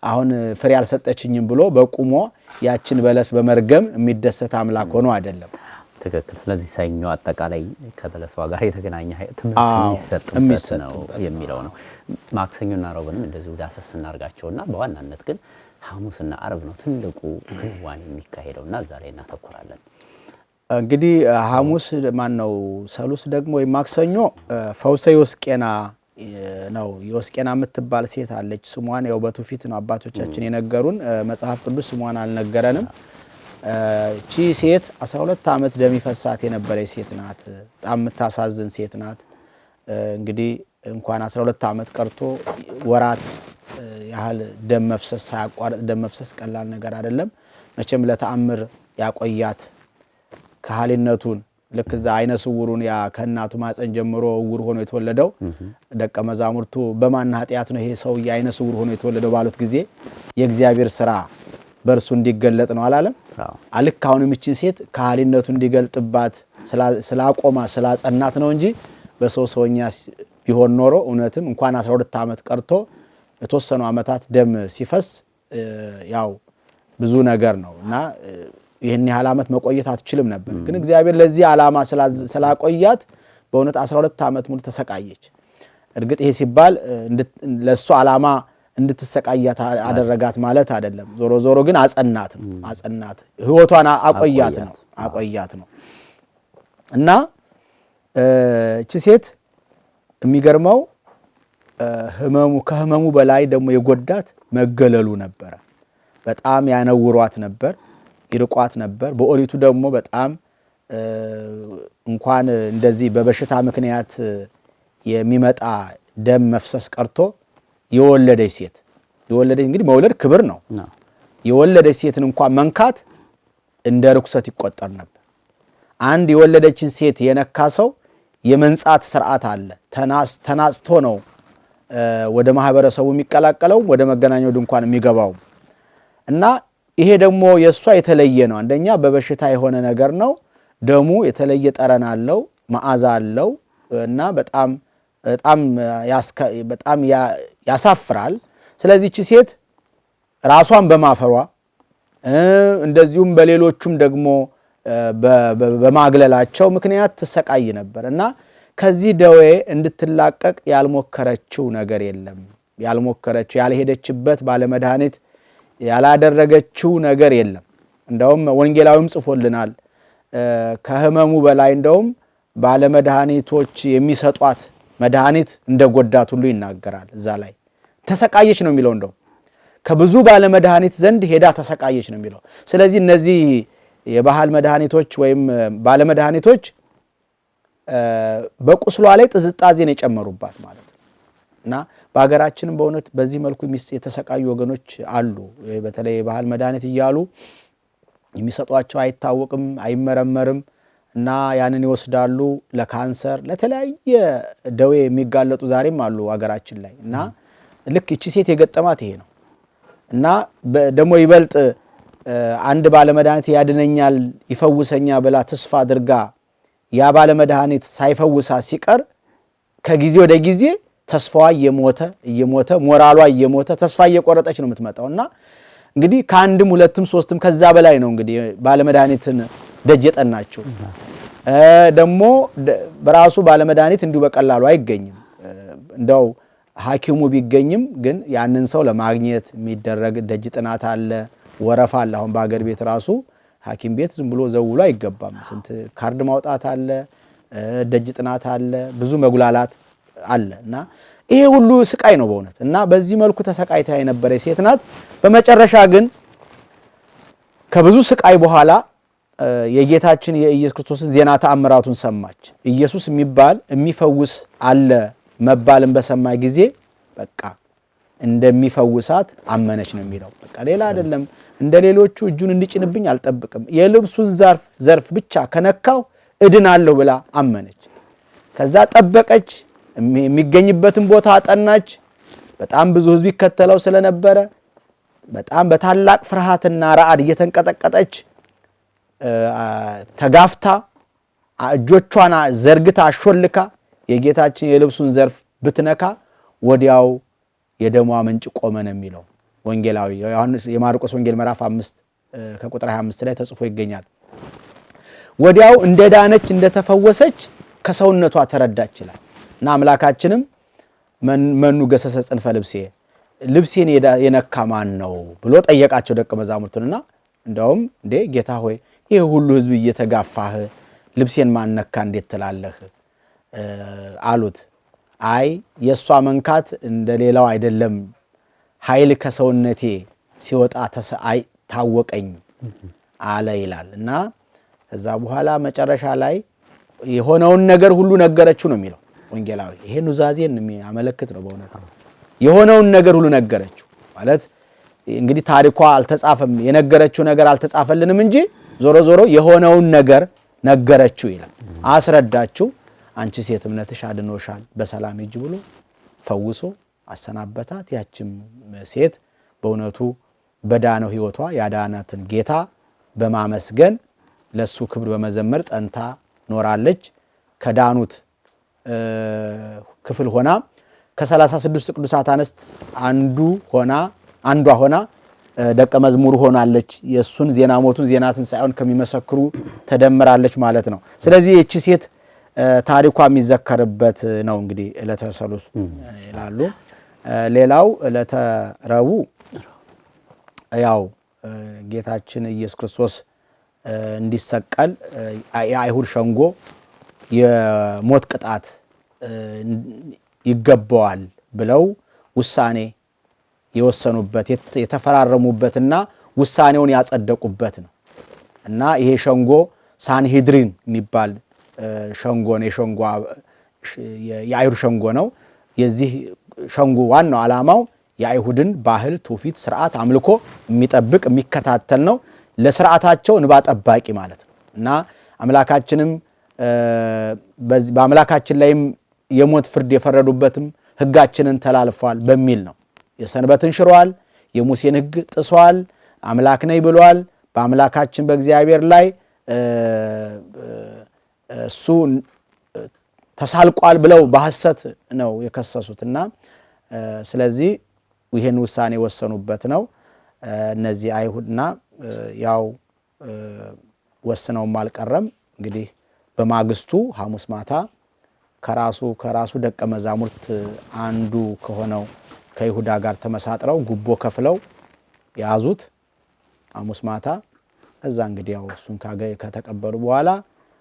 አሁን ፍሬ ያልሰጠችኝም ብሎ በቁሞ ያችን በለስ በመርገም የሚደሰት አምላክ ሆኖ አይደለም ትክክል ስለዚህ ሰኞ አጠቃላይ ከበለሷ ጋር የተገናኘ ትምህርት የሚሰጥ ነው የሚለው ነው ማክሰኞና ረቡዕንም እንደዚሁ ዳሰስ እናርጋቸውና በዋናነት ግን ሐሙስና ዓርብ ነው ትልቁ ክንዋኔ የሚካሄደውና ዛሬ እናተኩራለን እንግዲህ ሐሙስ ማን ነው ሰሉስ ደግሞ ወይ ማክሰኞ ፈውሰ ዮስቄና ነው ዮስቄና የምትባል ሴት አለች ስሟን ያው በትውፊት ነው አባቶቻችን የነገሩን መጽሐፍ ቅዱስ ስሟን አልነገረንም እቺ ሴት 12 ዓመት ደም ይፈሳት የነበረች ሴት ናት በጣም የምታሳዝን ሴት ናት እንግዲህ እንኳን 12 ዓመት ቀርቶ ወራት ያህል ደም መፍሰስ ሳያቋርጥ ደም መፍሰስ ቀላል ነገር አይደለም መቼም ለተአምር ያቆያት ከሐሊነቱን ለከዛ አይነ ስውሩን ያ ከናቱ ማፀን ጀምሮ ውር ሆኖ የተወለደው ደቀ መዛሙርቱ በማን ኃጢአት ነው ይሄ ሰው የአይነ ስውር ሆኖ የተወለደው ባሉት ጊዜ የእግዚአብሔር ሥራ በርሱ እንዲገለጥ ነው አላለም አልካውንም እቺን ሴት ከሐሊነቱ እንዲገልጥባት ስላቆማ ስላጸናት ነው እንጂ በሰውኛ ቢሆን ኖሮ እውነትም እንኳን 12 ዓመት ቀርቶ የተወሰኑ ዓመታት ደም ሲፈስ ያው ብዙ ነገር ነውና ይሄን ያህል ዓመት መቆየት አትችልም ነበር ግን እግዚአብሔር ለዚህ ዓላማ ስላቆያት በእውነት 12 ዓመት ሙሉ ተሰቃየች እርግጥ ይሄ ሲባል ለሱ ዓላማ እንድትሰቃያት አደረጋት ማለት አይደለም ዞሮ ግን አጸናት ህይወቷን አቆያት ነው እና እቺ ሴት የሚገርመው ከህመሙ በላይ ደግሞ የጎዳት መገለሉ ነበረ። በጣም ያነውሯት ነበር፣ ይርቋት ነበር። በኦሪቱ ደግሞ በጣም እንኳን እንደዚህ በበሽታ ምክንያት የሚመጣ ደም መፍሰስ ቀርቶ የወለደች ሴት እንግዲህ መውለድ ክብር ነው። የወለደች ሴትን እንኳን መንካት እንደ ርኩሰት ይቆጠር ነበር። አንድ የወለደችን ሴት የነካ ሰው የመንጻት ስርዓት አለ። ተናጽቶ ነው ወደ ማህበረሰቡ የሚቀላቀለው፣ ወደ መገናኛው ድንኳን የሚገባው እና ይሄ ደግሞ የሷ የተለየ ነው። አንደኛ በበሽታ የሆነ ነገር ነው። ደሙ የተለየ ጠረን አለው፣ መዓዛ አለው እና በጣም ያሳፍራል። ስለዚህ እቺ ሴት ራሷን በማፈሯ እንደዚሁም በሌሎቹም ደግሞ በማግለላቸው ምክንያት ትሰቃይ ነበር እና ከዚህ ደዌ እንድትላቀቅ ያልሞከረችው ነገር የለም። ያልሄደችበት ባለመድኃኒት ያላደረገችው ነገር የለም። እንደውም ወንጌላዊም ጽፎልናል። ከህመሙ በላይ እንደውም ባለመድኃኒቶች የሚሰጧት መድኃኒት እንደጎዳት ሁሉ ይናገራል። እዛ ላይ ተሰቃየች ነው የሚለው። እንደውም ከብዙ ባለመድኃኒት ዘንድ ሄዳ ተሰቃየች ነው የሚለው። ስለዚህ እነዚህ የባህል መድኃኒቶች ወይም ባለመድኃኒቶች በቁስሏ ላይ ጥዝጣዜን የጨመሩባት ማለት ነው እና በሀገራችንም በእውነት በዚህ መልኩ የተሰቃዩ ወገኖች አሉ። በተለይ የባህል መድኃኒት እያሉ የሚሰጧቸው አይታወቅም፣ አይመረመርም እና ያንን ይወስዳሉ። ለካንሰር፣ ለተለያየ ደዌ የሚጋለጡ ዛሬም አሉ ሀገራችን ላይ እና ልክ እቺ ሴት የገጠማት ይሄ ነው እና ደግሞ ይበልጥ አንድ ባለመድኃኒት ያድነኛል ይፈውሰኛል ብላ ተስፋ አድርጋ ያ ባለመድኃኒት ሳይፈውሳ ሲቀር ከጊዜ ወደ ጊዜ ተስፋዋ እየሞተ ሞራሏ እየሞተ ተስፋ እየቆረጠች ነው የምትመጣውና እንግዲህ ከአንድም ሁለትም ሶስትም ከዛ በላይ ነው እንግዲህ ባለመድኃኒትን ደጅ የጠናቸው። ደግሞ በራሱ ባለመድኃኒት እንዲሁ በቀላሉ አይገኝም። እንደው ሐኪሙ ቢገኝም ግን ያንን ሰው ለማግኘት የሚደረግ ደጅ ጥናት አለ፣ ወረፋ አለ። አሁን በአገር ቤት ራሱ ሐኪም ቤት ዝም ብሎ ዘውሎ አይገባም። ስንት ካርድ ማውጣት አለ፣ ደጅ ጥናት አለ፣ ብዙ መጉላላት አለ እና ይሄ ሁሉ ስቃይ ነው በእውነት እና በዚህ መልኩ ተሰቃይታ የነበረች ሴት ናት። በመጨረሻ ግን ከብዙ ስቃይ በኋላ የጌታችን የኢየሱስ ክርስቶስን ዜና ተአምራቱን ሰማች። ኢየሱስ የሚባል የሚፈውስ አለ መባልን በሰማይ ጊዜ በቃ እንደሚፈውሳት አመነች ነው የሚለው። በቃ ሌላ አይደለም። እንደሌሎቹ እጁን እንዲጭንብኝ አልጠብቅም፣ የልብሱን ዘርፍ ብቻ ከነካው እድናለሁ ብላ አመነች። ከዛ ጠበቀች፣ የሚገኝበትን ቦታ አጠናች። በጣም ብዙ ሕዝብ ይከተለው ስለነበረ በጣም በታላቅ ፍርሃትና ረዓድ እየተንቀጠቀጠች ተጋፍታ እጆቿን ዘርግታ አሾልካ የጌታችን የልብሱን ዘርፍ ብትነካ ወዲያው የደሟ ምንጭ ቆመ ነው የሚለው ወንጌላዊ የማርቆስ ወንጌል ምዕራፍ 5 ከቁጥር 25 ላይ ተጽፎ ይገኛል። ወዲያው እንደዳነች እንደተፈወሰች ከሰውነቷ ተረዳች ይላል እና አምላካችንም መኑ ገሰሰ ጽንፈ ልብሴን የነካ ማን ነው ብሎ ጠየቃቸው ደቀ መዛሙርቱንና እንደውም እንዴ ጌታ ሆይ ይሄ ሁሉ ሕዝብ እየተጋፋህ ልብሴን ማን ነካ እንዴት ትላለህ አሉት። አይ የሷ መንካት እንደሌላው አይደለም፣ ኃይል ከሰውነቴ ሲወጣ ታወቀኝ አለ ይላል እና ከዛ በኋላ መጨረሻ ላይ የሆነውን ነገር ሁሉ ነገረችው ነው የሚለው ወንጌላዊ። ይሄ ኑዛዜን የሚያመለክት ነው በእውነት የሆነውን ነገር ሁሉ ነገረችው ማለት እንግዲህ ታሪኳ አልተጻፈም፣ የነገረችው ነገር አልተጻፈልንም እንጂ ዞሮ ዞሮ የሆነውን ነገር ነገረችው ይላል። አስረዳችው። አንቺ ሴት እምነትሽ አድኖሻል በሰላም ሂጂ ብሎ ፈውሶ አሰናበታት። ያችም ሴት በእውነቱ በዳነው ሕይወቷ ያዳናትን ጌታ በማመስገን ለሱ ክብር በመዘመር ጸንታ ኖራለች። ከዳኑት ክፍል ሆና ከ36 ቅዱሳት አንስት አንዷ ሆና ደቀ መዝሙር ሆናለች። የሱን ዜና ሞቱን ዜና ትንሣኤውን ከሚመሰክሩ ተደምራለች ማለት ነው። ስለዚህ እቺ ሴት ታሪኳ የሚዘከርበት ነው እንግዲህ ዕለተ ሰሉስ ይላሉ። ሌላው ዕለተ ረቡዕ ያው ጌታችን ኢየሱስ ክርስቶስ እንዲሰቀል የአይሁድ ሸንጎ የሞት ቅጣት ይገባዋል ብለው ውሳኔ የወሰኑበት የተፈራረሙበትና ውሳኔውን ያጸደቁበት ነው እና ይሄ ሸንጎ ሳንሄድሪን የሚባል ሸንጎ ነው። የሸንጎ የአይሁድ ሸንጎ ነው። የዚህ ሸንጎ ዋናው ዓላማው የአይሁድን ባህል፣ ትውፊት፣ ስርዓት፣ አምልኮ የሚጠብቅ የሚከታተል ነው። ለስርዓታቸው እንባ ጠባቂ ማለት ነው እና አምላካችንም በአምላካችን ላይም የሞት ፍርድ የፈረዱበትም ሕጋችንን ተላልፏል በሚል ነው። የሰንበትን ሽሯል፣ የሙሴን ሕግ ጥሷል፣ አምላክ ነኝ ብሏል። በአምላካችን በእግዚአብሔር ላይ እሱ ተሳልቋል ብለው በሐሰት ነው የከሰሱትና ስለዚህ ይሄን ውሳኔ ወሰኑበት ነው። እነዚህ አይሁድና ያው ወስነውም አልቀረም እንግዲህ በማግስቱ ሐሙስ ማታ ከራሱ ደቀ መዛሙርት አንዱ ከሆነው ከይሁዳ ጋር ተመሳጥረው ጉቦ ከፍለው ያዙት ሐሙስ ማታ። እዛ እንግዲህ ያው እሱን ከተቀበሉ በኋላ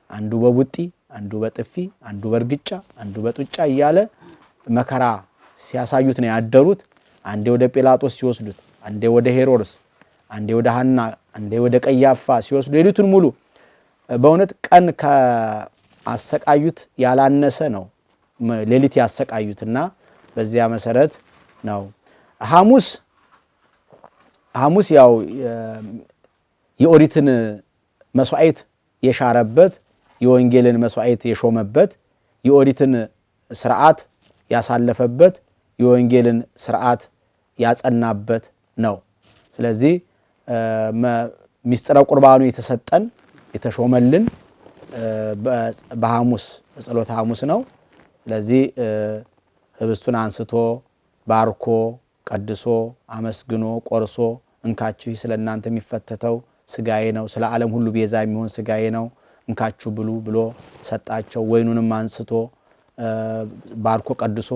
አንዱ በቡጢ አንዱ በጥፊ አንዱ በርግጫ አንዱ በጡጫ እያለ መከራ ሲያሳዩት ነው ያደሩት። አንዴ ወደ ጲላጦስ ሲወስዱት፣ አንዴ ወደ ሄሮድስ፣ አንዴ ወደ ሐና፣ አንዴ ወደ ቀያፋ ሲወስዱ ሌሊቱን ሙሉ በእውነት ቀን ከአሰቃዩት ያላነሰ ነው ሌሊት ያሰቃዩትና በዚያ መሰረት ነው ሐሙስ ያው የኦሪትን መስዋዕት የሻረበት የወንጌልን መስዋዕት የሾመበት የኦሪትን ስርዓት ያሳለፈበት የወንጌልን ስርዓት ያጸናበት ነው። ስለዚህ ሚስጥረ ቁርባኑ የተሰጠን የተሾመልን በሐሙስ ጸሎተ ሐሙስ ነው። ስለዚህ ህብስቱን አንስቶ ባርኮ ቀድሶ አመስግኖ ቆርሶ እንካችሁ ስለእናንተ የሚፈተተው ስጋዬ ነው፣ ስለ ዓለም ሁሉ ቤዛ የሚሆን ስጋዬ ነው፣ እንካችሁ ብሉ ብሎ ሰጣቸው። ወይኑንም አንስቶ ባርኮ ቀድሶ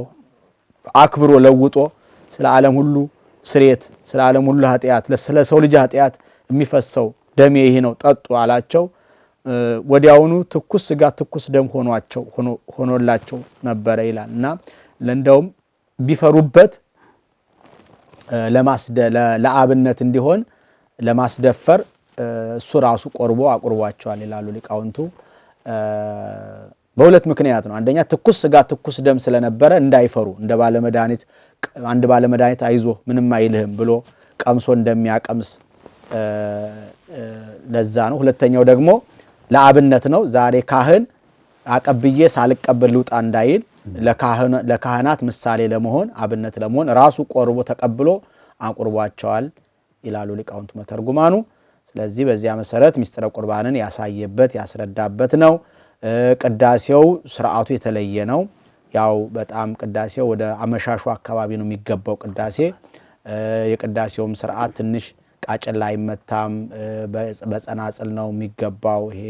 አክብሮ ለውጦ ስለ ዓለም ሁሉ ስሬት፣ ስለ ዓለም ሁሉ ኃጢአት፣ ስለ ሰው ልጅ ኃጢአት የሚፈሰው ደሜ ይሄ ነው ጠጡ አላቸው። ወዲያውኑ ትኩስ ስጋ ትኩስ ደም ሆኖላቸው ነበረ ይላል እና ለእንደውም ቢፈሩበት ለአብነት እንዲሆን ለማስደፈር እሱ ራሱ ቆርቦ አቁርቧቸዋል ይላሉ ሊቃውንቱ። በሁለት ምክንያት ነው። አንደኛ ትኩስ ስጋ ትኩስ ደም ስለነበረ እንዳይፈሩ እንደ ባለመድኃኒት አንድ ባለመድኃኒት አይዞ ምንም አይልህም ብሎ ቀምሶ እንደሚያቀምስ ለዛ ነው። ሁለተኛው ደግሞ ለአብነት ነው። ዛሬ ካህን አቀብዬ ሳልቀበል ልውጣ እንዳይል ለካህናት ምሳሌ ለመሆን አብነት ለመሆን ራሱ ቆርቦ ተቀብሎ አቁርቧቸዋል ይላሉ ሊቃውንቱ መተርጉማኑ። ስለዚህ በዚያ መሰረት ሚስጥረ ቁርባንን ያሳየበት ያስረዳበት ነው። ቅዳሴው ስርዓቱ የተለየ ነው። ያው በጣም ቅዳሴው ወደ አመሻሹ አካባቢ ነው የሚገባው ቅዳሴ። የቅዳሴውም ስርዓት ትንሽ ቃጭላ አይመታም፣ በጸናጽል ነው የሚገባው። ይሄ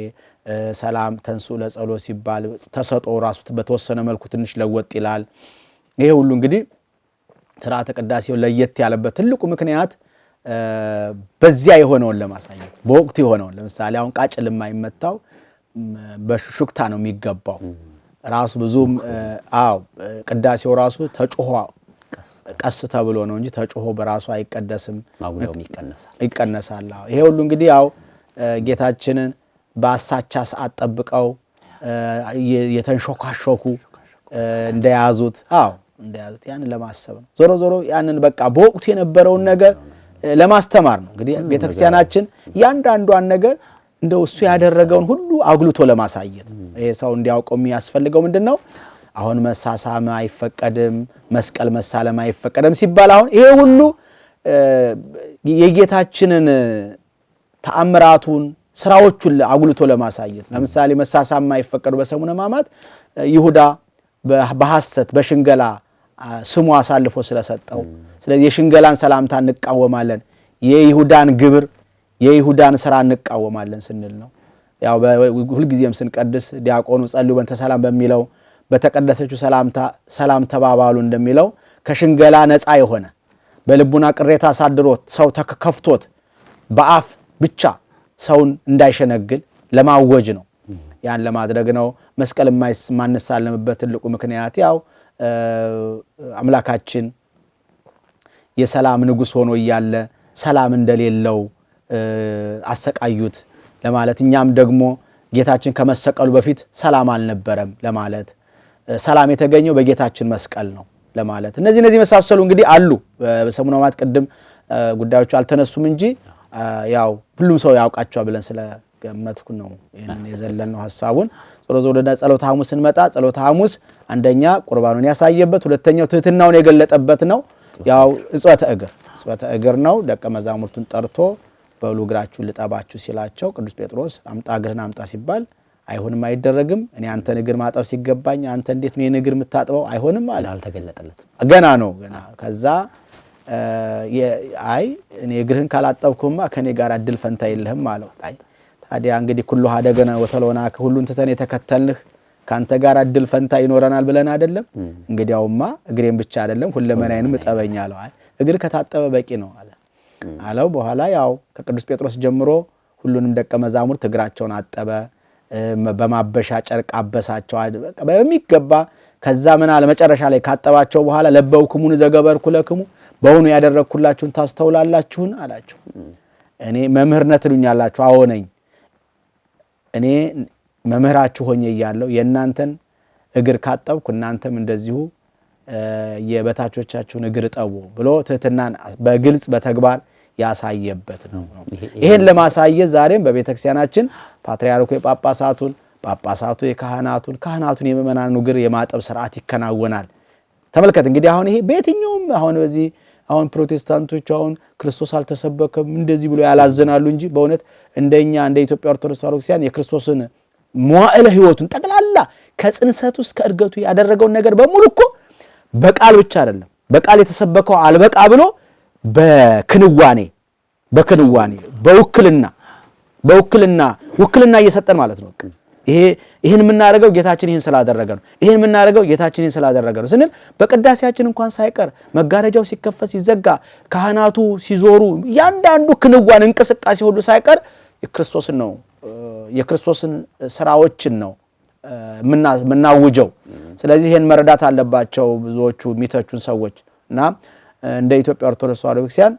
ሰላም ተንሱ ለጸሎት ሲባል ተሰጥኦ ራሱ በተወሰነ መልኩ ትንሽ ለወጥ ይላል። ይሄ ሁሉ እንግዲህ ስርዓተ ቅዳሴው ለየት ያለበት ትልቁ ምክንያት በዚያ የሆነውን ለማሳየት በወቅቱ የሆነውን። ለምሳሌ አሁን ቃጭል የማይመታው በሹክታ ነው የሚገባው ራሱ ብዙም ቅዳሴው ራሱ ተጮሆ ቀስ ተብሎ ነው እንጂ ተጮሆ በራሱ አይቀደስም፣ ማጉያውም ይቀነሳል። ይሄ ሁሉ እንግዲህ ያው ጌታችንን በአሳቻ ሰዓት ጠብቀው የተንሾካሾኩ እንደያዙት ያንን ለማሰብ ነው። ዞሮ ዞሮ ያንን በቃ በወቅቱ የነበረውን ነገር ለማስተማር ነው። እንግዲህ ቤተክርስቲያናችን ያንዳንዷን ነገር እንደው እሱ ያደረገውን ሁሉ አጉልቶ ለማሳየት ይሄ ሰው እንዲያውቀው የሚያስፈልገው ምንድነው? አሁን መሳሳም አይፈቀድም፣ መስቀል መሳለም አይፈቀድም ሲባል አሁን ይሄ ሁሉ የጌታችንን ተአምራቱን ስራዎቹን አጉልቶ ለማሳየት። ለምሳሌ መሳሳም አይፈቀዱ በሰሙነ ሕማማት ይሁዳ በሐሰት በሽንገላ ስሙ አሳልፎ ስለሰጠው፣ ስለዚህ የሽንገላን ሰላምታ እንቃወማለን፣ የይሁዳን ግብር የይሁዳን ስራ እንቃወማለን ስንል ነው። ያው ሁልጊዜም ስንቀድስ ዲያቆኑ ጸልዩ በእንተ ሰላም በሚለው በተቀደሰችው ሰላም ተባባሉ እንደሚለው ከሽንገላ ነፃ የሆነ በልቡና ቅሬታ አሳድሮት ሰው ተከፍቶት በአፍ ብቻ ሰውን እንዳይሸነግል ለማወጅ ነው። ያን ለማድረግ ነው። መስቀል የማንሳለምበት ትልቁ ምክንያት ያው አምላካችን የሰላም ንጉስ ሆኖ እያለ ሰላም እንደሌለው አሰቃዩት ለማለት እኛም ደግሞ ጌታችን ከመሰቀሉ በፊት ሰላም አልነበረም ለማለት ሰላም የተገኘው በጌታችን መስቀል ነው ለማለት እነዚህ መሳሰሉ እንግዲህ አሉ በሰሙነ ሕማማት ቅድም ጉዳዮቹ አልተነሱም እንጂ ያው ሁሉም ሰው ያውቃቸዋል ብለን ስለገመትኩ ነው ይሄንን የዘለልነው ሐሳቡን ወደ ጸሎተ ሐሙስ እንመጣ ጸሎተ ሐሙስ አንደኛ ቁርባኑን ያሳየበት ሁለተኛው ትህትናውን የገለጠበት ነው ያው እጽወተ እግር ነው ደቀ መዛሙርቱን ጠርቶ በሉ እግራችሁን ልጠባችሁ ሲላቸው ቅዱስ ጴጥሮስ አምጣ እግርህን አምጣ ሲባል አይሆንም አይደረግም እኔ አንተን እግር ማጠብ ሲገባኝ አንተ እንዴት ነው የእግር የምታጥበው አይሆንም አለ አልተገለጠለት ገና ከዛ አይ እኔ እግርህን ካላጠብኩማ ከኔ ጋር እድል ፈንታ የለህም አለው አይ ታዲያ እንግዲህ ኩሉ ሀደገና ወተሎና ሁሉን ተተን የተከተልንህ ካንተ ጋር እድል ፈንታ ይኖረናል ብለን አይደለም እንግዲያውማ እግሬን ብቻ አይደለም ሁለመናዬንም እጠበኝ አለው አይ እግር ከታጠበ በቂ ነው አለው በኋላ ያው ከቅዱስ ጴጥሮስ ጀምሮ ሁሉንም ደቀ መዛሙርት እግራቸውን አጠበ በማበሻ ጨርቅ አበሳቸው በሚገባ ከዛ ምን አለ መጨረሻ ላይ ካጠባቸው በኋላ ለበውክሙን ዘገበርኩ ለክሙ በእውኑ ያደረኩላችሁን ታስተውላላችሁን አላቸው እኔ መምህርነት ልኛላችሁ አዎ ነኝ እኔ መምህራችሁ ሆኜ ያለው የእናንተን እግር ካጠብኩ እናንተም እንደዚሁ የበታቾቻችሁን እግር ጠቡ ብሎ ትህትናን በግልጽ በተግባር ያሳየበት ነው ይሄን ለማሳየት ዛሬም በቤተክርስቲያናችን ፓትርያርኩ ጳጳሳቱ የካህናቱን የምእመናን እግር የማጠብ ሥርዓት ይከናወናል ተመልከት እንግዲህ አሁን ይሄ በየትኛውም አሁን በዚህ አሁን ፕሮቴስታንቶች አሁን ክርስቶስ አልተሰበከም እንደዚህ ብሎ ያላዘናሉ እንጂ በእውነት እንደኛ እንደ ኢትዮጵያ ኦርቶዶክስ ክርስቲያን የክርስቶስን መዋዕለ ሕይወቱን ጠቅላላ ከጽንሰቱ እስከ እድገቱ ያደረገውን ነገር በሙሉ እኮ በቃል ብቻ አይደለም በቃል የተሰበከው አልበቃ ብሎ በክንዋኔ ውክልና እየሰጠን ማለት ነው ይሄን የምናደርገው ጌታችን ይሄን ስላደረገ ነው ስንል በቅዳሴያችን እንኳን ሳይቀር መጋረጃው ሲከፈት ሲዘጋ ካህናቱ ሲዞሩ ያንዳንዱ ክንዋን እንቅስቃሴ ሁሉ ሳይቀር የክርስቶስን ስራዎችን ነው ምናውጀው ስለዚህ ይሄን መረዳት አለባቸው ብዙዎቹ ሚተቹን ሰዎች እና እንደ ኢትዮጵያ ኦርቶዶክስ ተዋሕዶ ክርስቲያን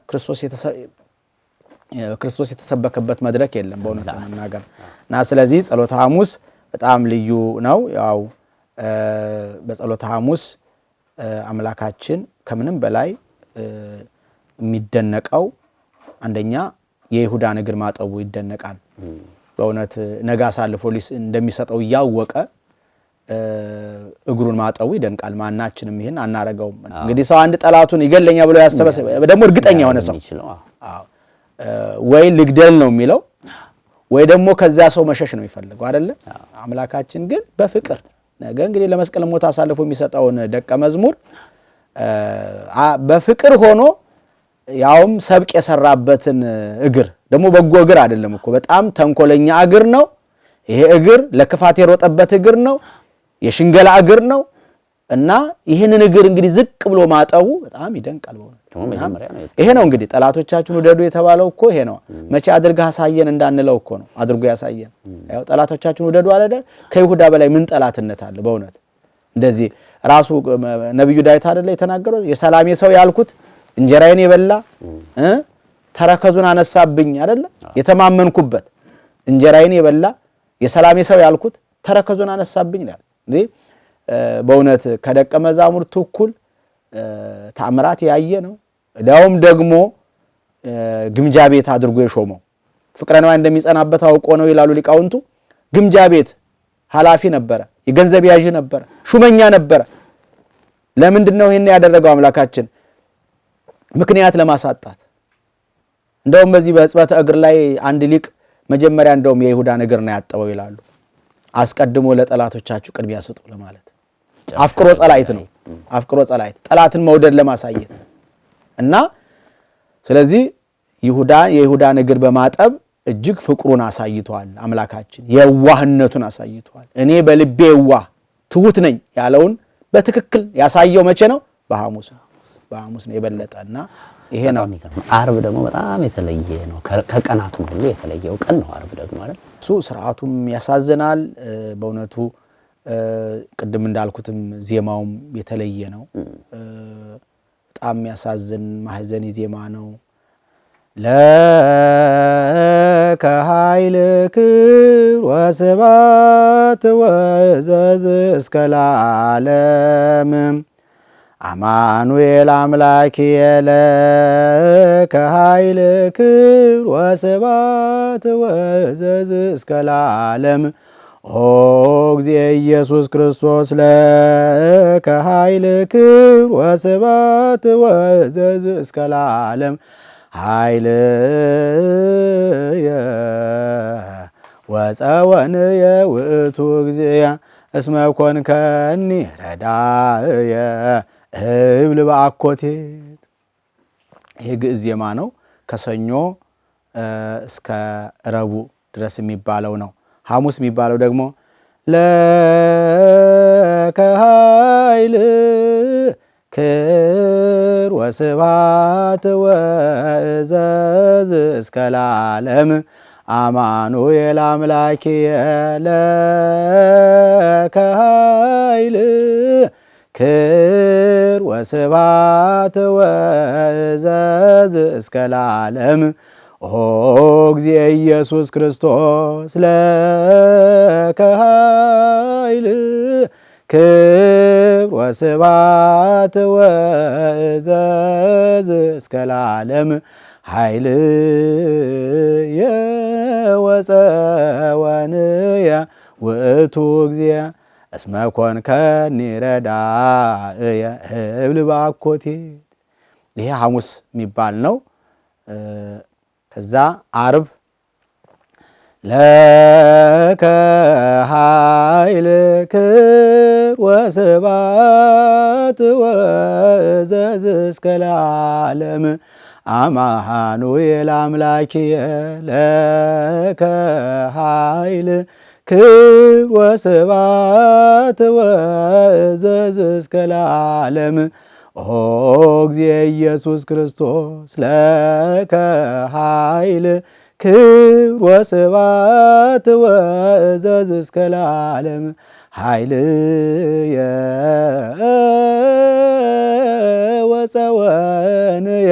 ክርስቶስ የተሰበከበት መድረክ የለም በእውነት ለመናገር እና ስለዚህ ጸሎተ ሐሙስ በጣም ልዩ ነው ያው በጸሎተ ሐሙስ አምላካችን ከምንም በላይ የሚደነቀው አንደኛ የይሁዳን እግር ማጠቡ ይደነቃል በእውነት ነገ አሳልፎ እንደሚሰጠው ያወቀ እግሩን ማጠቡ ይደንቃል ማናችንም ይሄን አናረጋውም እንግዲህ ሰው አንድ ጠላቱን ይገለኛ ብሎ ያሰበ ደግሞ እርግጠኛ ሆነ ሰው ወይ ልግደል ነው የሚለው ወይ ደግሞ ከዛ ሰው መሸሽ ነው የሚፈልገው አይደለ አምላካችን ግን በፍቅር ነገ እንግዲህ ለመስቀል ሞት አሳልፎ የሚሰጠውን ደቀ መዝሙር በፍቅር ሆኖ ያውም ሰብቅ የሰራበትን እግር ደግሞ በጎ እግር አይደለም እኮ በጣም ተንኮለኛ እግር ነው ይሄ እግር ለክፋት የሮጠበት እግር ነው የሽንገላ እግር ነው እና ይሄንን እግር እንግዲህ ዝቅ ብሎ ማጠቡ በጣም ይደንቃል ይሄ ነው እንግዲህ ጠላቶቻችሁን ወደዱ የተባለው እኮ ይሄ ነው መቼ አድርገህ አሳየን እንዳንለው እኮ ነው አድርጎ ያሳየን ያው ጠላቶቻችሁን ወደዱ አለደ ከይሁዳ በላይ ምን ጠላትነት አለ በእውነት እንደዚህ ራሱ ነብዩ ዳዊት አይደለ የተናገረው የሰላሜ ሰው ያልኩት እንጀራዬን የበላ ተረከዙን አነሳብኝ አይደለ የተማመንኩበት እንጀራዬን የበላ የሰላሜ ሰው ያልኩት ተረከዙን አነሳብኝ ይላል እንዴ በእውነት ከደቀ መዛሙርቱ እኩል ተአምራት ያየ ነው ዳውም ደግሞ ግምጃ ቤት አድርጎ የሾመው ፍቅረ ነዋይ እንደሚጸናበት አውቆ ነው ይላሉ ሊቃውንቱ ግምጃ ቤት ኃላፊ ነበረ የገንዘብ ያዥ ነበረ ሹመኛ ነበረ ለምንድነው ይሄን ያደረገው አምላካችን ምክንያት ለማሳጣት እንደውም በዚህ በጽበተ እግር ላይ አንድ ሊቅ መጀመሪያ እንደውም የይሁዳን እግር ነው ያጠበው ይላሉ አስቀድሞ ለጠላቶቻችሁ ቅድሚያ ስጡ ለማለት አፍቅሮ ጸላይት ነው አፍቅሮ ጸላይት ጠላትን መውደድ ለማሳየት እና ስለዚህ የይሁዳን እግር በማጠብ እጅግ ፍቅሩን አሳይቷል አምላካችን የዋህነቱን አሳይቷል እኔ በልቤ የዋህ ትሁት ነኝ ያለውን በትክክል ያሳየው መቼ ነው በሐሙስ ነው የበለጠና ይሄ ነው ዓርብ ደግሞ በጣም የተለየ ነው ከቀናቱ ሁሉ የተለየው ቀን ነው ዓርብ ደግሞ ማለት እሱ ስርዓቱም ያሳዝናል በእውነቱ ቅድም እንዳልኩትም ዜማውም የተለየ ነው። በጣም የሚያሳዝን ማህዘኒ ዜማ ነው። ለከ ኃይል ክብር ወስብሐት ወዕዘዝ እስከ ለዓለም አማኑኤል አምላክየ ለከ ኃይል ክብር ወስብሐት ወዕዘዝ እስከ ለዓለም ኦ እግዚእ ኢየሱስ ክርስቶስ ለከ ኃይል ክብር ወስብሐት ወዕዘዝ እስከ ለዓለም ኃይልየ ወፀወንየ ውእቱ እግዚእ እስመ ኮንከኒ ረዳእየ እብል በአኮቴት። ይሄ ግዕዝ ዜማ ነው። ከሰኞ እስከ ረቡዕ ድረስ የሚባለው ነው። ሐሙስ የሚባለው ደግሞ ለከ ኃይል ክብር ወስብሐት ወዕዘዝ እስከ ለዓለም አማኑኤል አምላክየ ለከ ኃይል ክብር ወስብሐት ወዕዘዝ እስከ ለዓለም ኦ እግዚእ ኢየሱስ ክርስቶስ ለከ ኃይል ክብር ወስብሐት ወዕዘዝ እስከ ለዓለም ኃይልየ ወፀወንየ ውእቱ እግዚእ እስመ ኮንከኒ ረዳእየ እብል በአኮቴት። ይሄ ሐሙስ የሚባል ነው። ከዛ ዓርብ ለከ ኃይል ክብር ወስብሐት ወዕዘዝ እስከ ለዓለም አማኑኤል አምላክየ ለከ ኃይል ክብር ወስብሐት ወዕዘዝ እስከ ለዓለም ኦ እግዚእ ኢየሱስ ክርስቶስ ለከ ኃይል ክብር ወስብሐት ወዕዘዝ እስከ ለዓለም ኃይልየ ወፀወንየ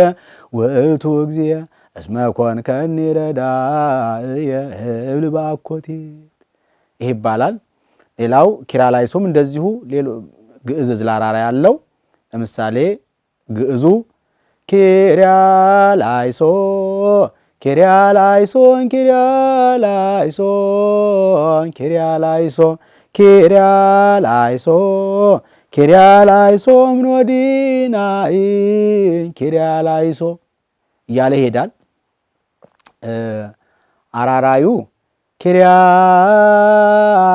ውእቱ እግዚእ እስመ ኮንከኒ ረዳእየ እብል በአኮቴት። ይህ ይባላል። ሌላው ኪርያላይሶም እንደዚሁ ግዕዝ ዝላራራ ያለው ለምሳሌ ግዕዙ ኪርያላይሶ ኪርያላይሶን ኪርያላይሶን ኪርያላይሶ ኪርያላይሶ ኪርያላይሶ ምኖዲናኢ ኪርያላይሶ እያለ ይሄዳል። አራራዩ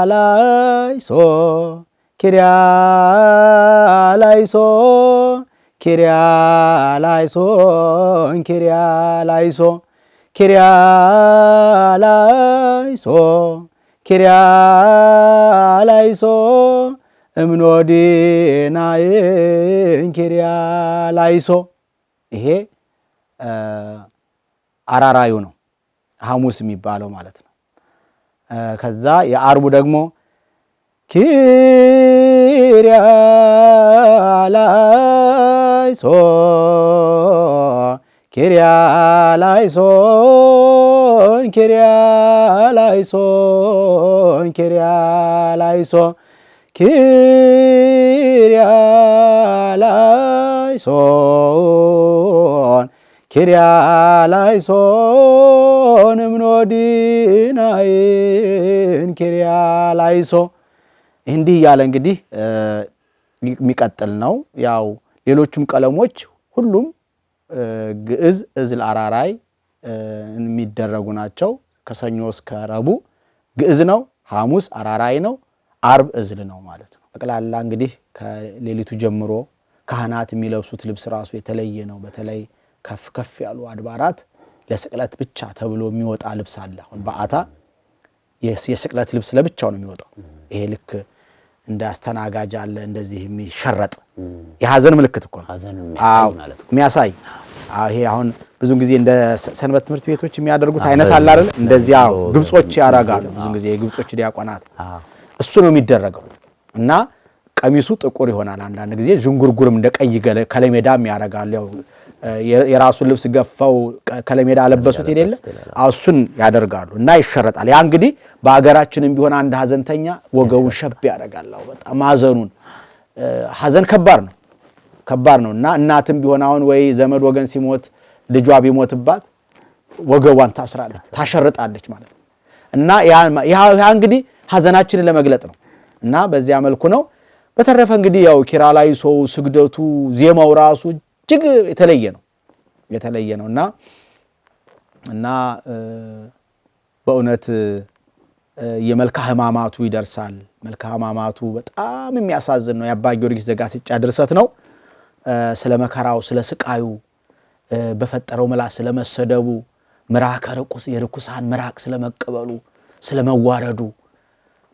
ኪርያላይሶ ኪርያላይሶ ኪርያላይሶን ኪርያላይሶ ኪርያላይሶ ኪርያላይሶ እምኖዲናይን ኪርያላይሶ። ይሄ አራራዩ ነው፣ ሐሙስ የሚባለው ማለት ነው። ከዛ የዓርቡ ደግሞ ኪርያላይሶ ኪርያላይሶን ኪርያላይሶን ኪርያላይሶ ኪርያላይሶን ኪርያላይሶን እምኖዲናይን ኪርያላይሶ። እንዲህ እያለ እንግዲህ የሚቀጥል ነው። ያው ሌሎቹም ቀለሞች ሁሉም ግዕዝ እዝል አራራይ የሚደረጉ ናቸው። ከሰኞ እስከ ረቡዕ ግዕዝ ነው። ሐሙስ አራራይ ነው። ዓርብ እዝል ነው ማለት ነው። ጠቅላላ እንግዲህ ከሌሊቱ ጀምሮ ካህናት የሚለብሱት ልብስ ራሱ የተለየ ነው። በተለይ ከፍ ከፍ ያሉ አድባራት ለስቅለት ብቻ ተብሎ የሚወጣ ልብስ አለ። አሁን በዓታ የስቅለት ልብስ ለብቻው ነው የሚወጣው። ይሄ ልክ እንደ አስተናጋጅ አለ እንደዚህ የሚሸረጥ የሐዘን ምልክት እኮ ነው የሚያሳይ። ይሄ አሁን ብዙ ጊዜ እንደ ሰንበት ትምህርት ቤቶች የሚያደርጉት አይነት አለ አይደል? እንደዚያ ግብጾች ያደርጋሉ። ብዙ ጊዜ የግብጾች ዲያቆናት እሱ ነው የሚደረገው። እና ቀሚሱ ጥቁር ይሆናል። አንዳንድ ጊዜ ዥንጉርጉርም እንደ ቀይ ከለሜዳም ያደርጋል። ያው የራሱን ልብስ ገፋው ከለሜዳ አለበሱት ይደለ እሱን ያደርጋሉ እና ይሸረጣል። ያ እንግዲህ በአገራችንም ቢሆን አንድ ሀዘንተኛ ወገቡን ሸብ ያደርጋል። በጣም ማዘኑን ሀዘን ከባድ ነው እና እናትም ቢሆን አሁን ወይ ዘመድ ወገን ሲሞት ልጇ ቢሞትባት ወገቧን ታስራለች፣ ታሸርጣለች ማለት ነው እና ያ እንግዲህ ሀዘናችንን ለመግለጥ ነው እና በዚያ መልኩ ነው። በተረፈ እንግዲህ ያው ኪርያላይሶ ስግደቱ ዜማው ራሱ እጅግ የተለየ ነው እና በእውነት የመልክአ ሕማማቱ ይደርሳል። መልክአ ሕማማቱ በጣም የሚያሳዝን ነው። የአባ ጊዮርጊስ ዘጋስጫ ድርሰት ነው። ስለ መከራው፣ ስለ ስቃዩ፣ በፈጠረው ምላስ ስለመሰደቡ፣ ምራከ ርቁስ የርኩሳን ምራቅ ስለመቀበሉ፣ ስለመዋረዱ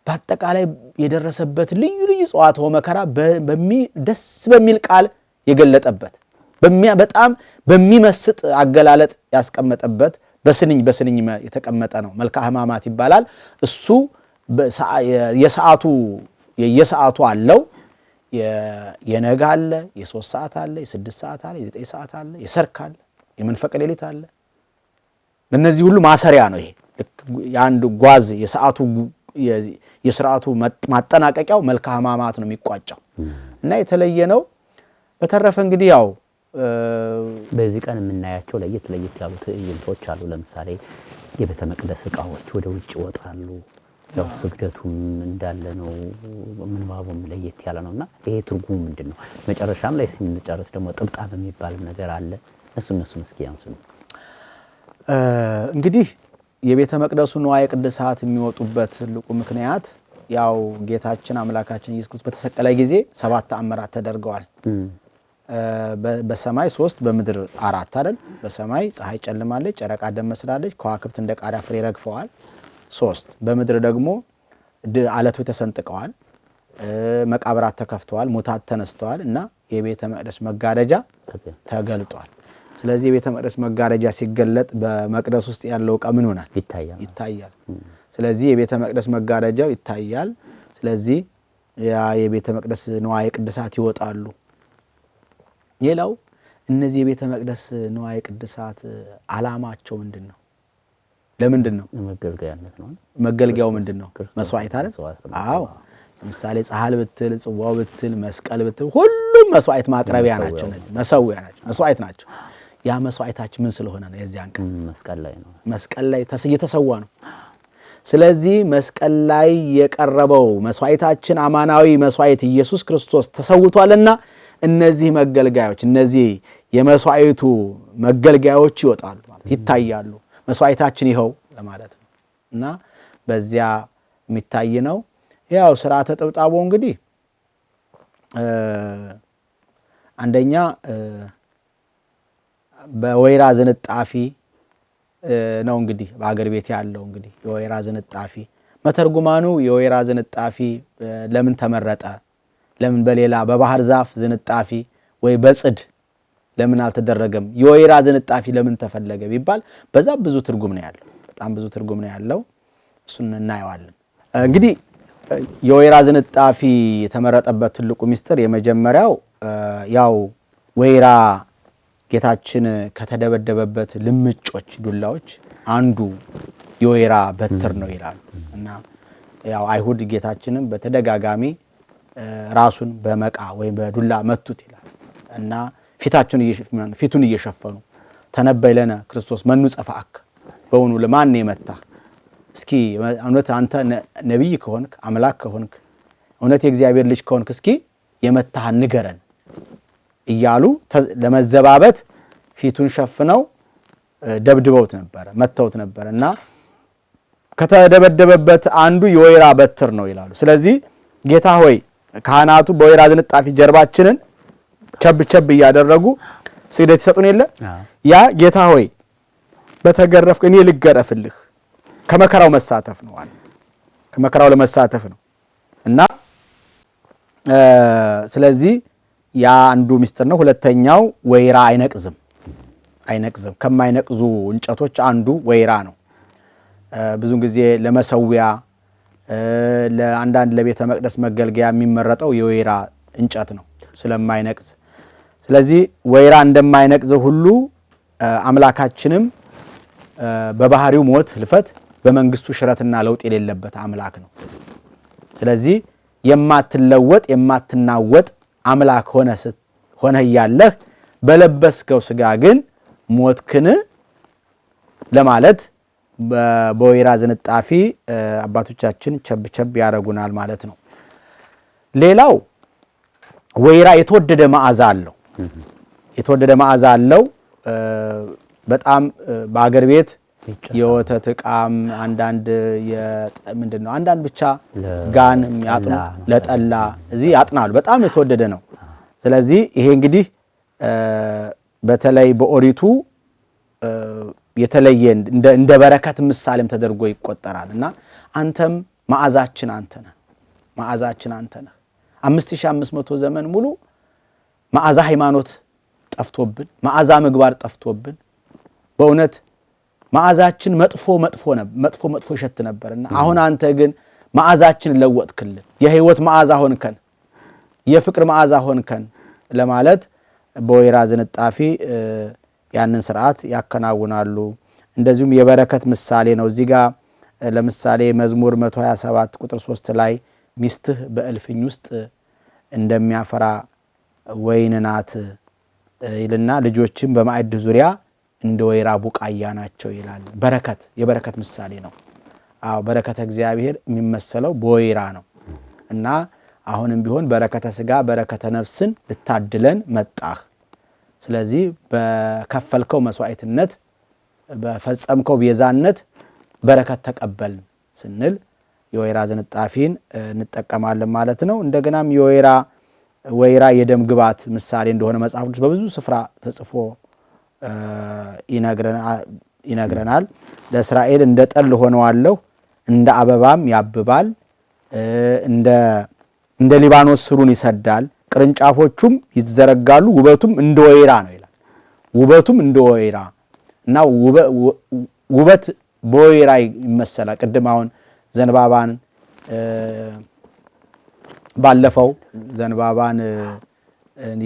በአጠቃላይ የደረሰበት ልዩ ልዩ ጸዋትወ መከራ ደስ በሚል ቃል የገለጠበት በጣም በሚመስጥ አገላለጥ ያስቀመጠበት በስንኝ የተቀመጠ ነው። መልክአ ሕማማት ይባላል። እሱ የሰዓቱ አለው። የነጋ አለ፣ የ3 ሰዓት አለ፣ የ6 ሰዓት አለ፣ የ9 ሰዓት አለ፣ የሰርክ አለ፣ የመንፈቀ ሌሊት አለ። እነዚህ ሁሉ ማሰሪያ ነው። ይሄ የአንድ ጓዝ የስርዓቱ ማጠናቀቂያው መልክአ ሕማማት ነው የሚቋጨው እና የተለየ ነው። በተረፈ እንግዲህ ያው በዚህ ቀን የምናያቸው ለየት ያሉ ትዕይንቶች አሉ። ለምሳሌ የቤተ መቅደስ ዕቃዎች ወደ ውጭ ይወጣሉ። ያው ስግደቱም እንዳለ ነው፣ ምንባቡም ለየት ያለ ነውና ይሄ ትርጉሙ ምንድነው? መጨረሻም ላይ ስንጨርስ ደግሞ ጥብጣብ የሚባል ነገር አለ። እነሱን እስኪ ያንሱን። እንግዲህ የቤተ መቅደሱ ንዋየ ቅድሳት የሚወጡበት ትልቁ ምክንያት ያው ጌታችን አምላካችን ኢየሱስ ክርስቶስ በተሰቀለ ጊዜ 7 ተአምራት ተደርገዋል። በሰማይ 3 በምድር 4 አይደል? በሰማይ ፀሐይ ጨልማለች፣ ጨረቃ ደም መስላለች፣ ከዋክብት እንደ ቃሪያ ፍሬ ረግፈዋል 3። በምድር ደግሞ አለቶች ተሰንጥቀዋል፣ መቃብራት ተከፍተዋል፣ ሙታት ተነስተዋል እና የቤተ መቅደስ መጋረጃ ተገልጧል። ስለዚህ የቤተ መቅደስ መጋረጃ ሲገለጥ በመቅደስ ውስጥ ያለው ዕቃ ምን ሆናል? ይታያል። ስለዚህ የቤተ መቅደስ መጋረጃው ይታያል። ስለዚህ የቤተ መቅደስ ንዋየ ቅድሳት ይወጣሉ። ሌላው እነዚህ የቤተ መቅደስ ንዋየ ቅድሳት ዓላማቸው ምንድን ነው? ለምንድን ነው? መገልገያነት ነው። መገልገያው ምንድን ነው? መስዋዕት አይደል? አዎ። ለምሳሌ ጻሕል ብትል፣ ጽዋው ብትል፣ መስቀል ብትል ሁሉም መስዋዕት ማቅረቢያ ናቸው። እነዚህ መሰዊያ ናቸው፣ መስዋዕት ናቸው። ያ መስዋዕታችን ምን ስለሆነ ነው? የዚያን ቀን መስቀል ላይ እየተሰዋ ነው። ስለዚህ መስቀል ላይ የቀረበው መስዋዕታችን አማናዊ መስዋዕት ኢየሱስ ክርስቶስ ተሰውቷልና እነዚህ መገልገያዎች እነዚህ የመስዋዕቱ መገልገያዎች ይወጣሉ ማለት ይታያሉ። መስዋዕታችን ይኸው ለማለት ነው እና በዚያ የሚታይ ነው። ያው ሥርዓተ ጥብጣቦ እንግዲህ አንደኛ በወይራ ዝንጣፊ ነው እንግዲህ በአገር ቤት ያለው እንግዲህ የወይራ ዝንጣፊ መተርጉማኑ የወይራ ዝንጣፊ ለምን ተመረጠ? ለምን በሌላ በባህር ዛፍ ዝንጣፊ ወይ በጽድ ለምን አልተደረገም? የወይራ ዝንጣፊ ለምን ተፈለገ ቢባል በዛ ብዙ ትርጉም ነው ያለው። በጣም ብዙ ትርጉም ነው ያለው። እሱን እናየዋለን። እንግዲህ የወይራ ዝንጣፊ የተመረጠበት ትልቁ ምስጢር የመጀመሪያው ያው ወይራ ጌታችን ከተደበደበበት ልምጮች ዱላዎች አንዱ የወይራ በትር ነው ይላሉ እና ያው አይሁድ ጌታችንን በተደጋጋሚ ራሱን በመቃ ወይም በዱላ መቱት ይላል እና ፊቱን እየሸፈኑ ተነበይ ለነ ክርስቶስ መኑ ጸፋአክ፣ በእውኑ ለማን የመታ? እስኪ እውነት አንተ ነቢይ ከሆንክ አምላክ ከሆንክ እውነት የእግዚአብሔር ልጅ ከሆንክ እስኪ የመታህን ንገረን እያሉ ለመዘባበት ፊቱን ሸፍነው ደብድበውት ነበር፣ መተውት ነበር እና ከተደበደበበት አንዱ የወይራ በትር ነው ይላሉ። ስለዚህ ጌታ ሆይ ካህናቱ በወይራ ዝንጣፊ ጀርባችንን ቸብ እያደረጉ ስግደት ይሰጡን የለ ያ ጌታ ሆይ በተገረፍክ እኔ ልገረፍልህ ከመከራው መሳተፍ ነው አለ። ከመከራው ለመሳተፍ ነው እና ስለዚህ ያ አንዱ ምስጢር ነው። ሁለተኛው ወይራ አይነቅዝም። ከማይነቅዙ እንጨቶች አንዱ ወይራ ነው። ብዙ ጊዜ ለመሰዊያ ለአንዳንድ ለቤተ መቅደስ መገልገያ የሚመረጠው የወይራ እንጨት ነው ስለማይነቅዝ። ስለዚህ ወይራ እንደማይነቅዝ ሁሉ አምላካችንም በባህሪው ሞት ህልፈት በመንግስቱ ሽረትና ለውጥ የሌለበት አምላክ ነው። ስለዚህ የማትለወጥ የማትናወጥ አምላክ ሆነ ያለህ በለበስከው ስጋ ግን ሞትክን ለማለት በወይራ ዝንጣፊ አባቶቻችን ቸብቸብ ያደርጉናል ማለት ነው። ሌላው ወይራ የተወደደ መዓዛ አለው። የተወደደ መዓዛ አለው። በጣም በአገር ቤት የወተት ዕቃም አንዳንድ ምንድነው አንዳንድ ብቻ ጋን የሚያጥኑ ለጠላ እዚህ ያጥናሉ። በጣም የተወደደ ነው። ስለዚህ ይሄ እንግዲህ በተለይ በኦሪቱ የተለየ እንደ በረከት ምሳሌም ተደርጎ ይቆጠራል እና አንተም መዓዛችን አንተ ነህ፣ መዓዛችን አንተ ነህ። 5500 ዘመን ሙሉ መዓዛ ሃይማኖት ጠፍቶብን፣ መዓዛ ምግባር ጠፍቶብን በእውነት መዓዛችን መጥፎ ይሸት ነበርና አሁን አንተ ግን መዓዛችን ለወጥክልን፣ የህይወት መዓዛ ሆንከን፣ የፍቅር መዓዛ ሆንከን ለማለት በወይራ ዝንጣፊ ያንን ስርዓት ያከናውናሉ። እንደዚሁም የበረከት ምሳሌ ነው። እዚህ ጋር ለምሳሌ መዝሙር 127 ቁጥር 3 ላይ ሚስትህ በእልፍኝ ውስጥ እንደሚያፈራ ወይን ናት ይልና ልጆችም በማዕድ ዙሪያ እንደ ወይራ ቡቃያ ናቸው ይላል። በረከት የበረከት ምሳሌ ነው። አዎ በረከተ እግዚአብሔር የሚመሰለው በወይራ ነው እና አሁንም ቢሆን በረከተ ስጋ በረከተ ነፍስን ልታድለን መጣህ። ስለዚህ በከፈልከው መስዋዕትነት በፈጸምከው ቤዛነት በረከት ተቀበልን ስንል የወይራ ዝንጣፊን እንጠቀማለን ማለት ነው። እንደገናም ወይራ የደም ግባት ምሳሌ እንደሆነ መጽሐፍ ቅዱስ በብዙ ስፍራ ተጽፎ ይነግረናል። ለእስራኤል እንደ ጠል ሆነዋለሁ፣ እንደ አበባም ያብባል፣ እንደ ሊባኖስ ስሩን ይሰዳል፣ ቅርንጫፎቹም ይዘረጋሉ፣ ውበቱም እንደ ወይራ ነው ይላል። ውበቱም እንደ ወይራ እና ውበት በወይራ ይመሰላል። ቅድም አሁን ዘንባባን ባለፈው ዘንባባን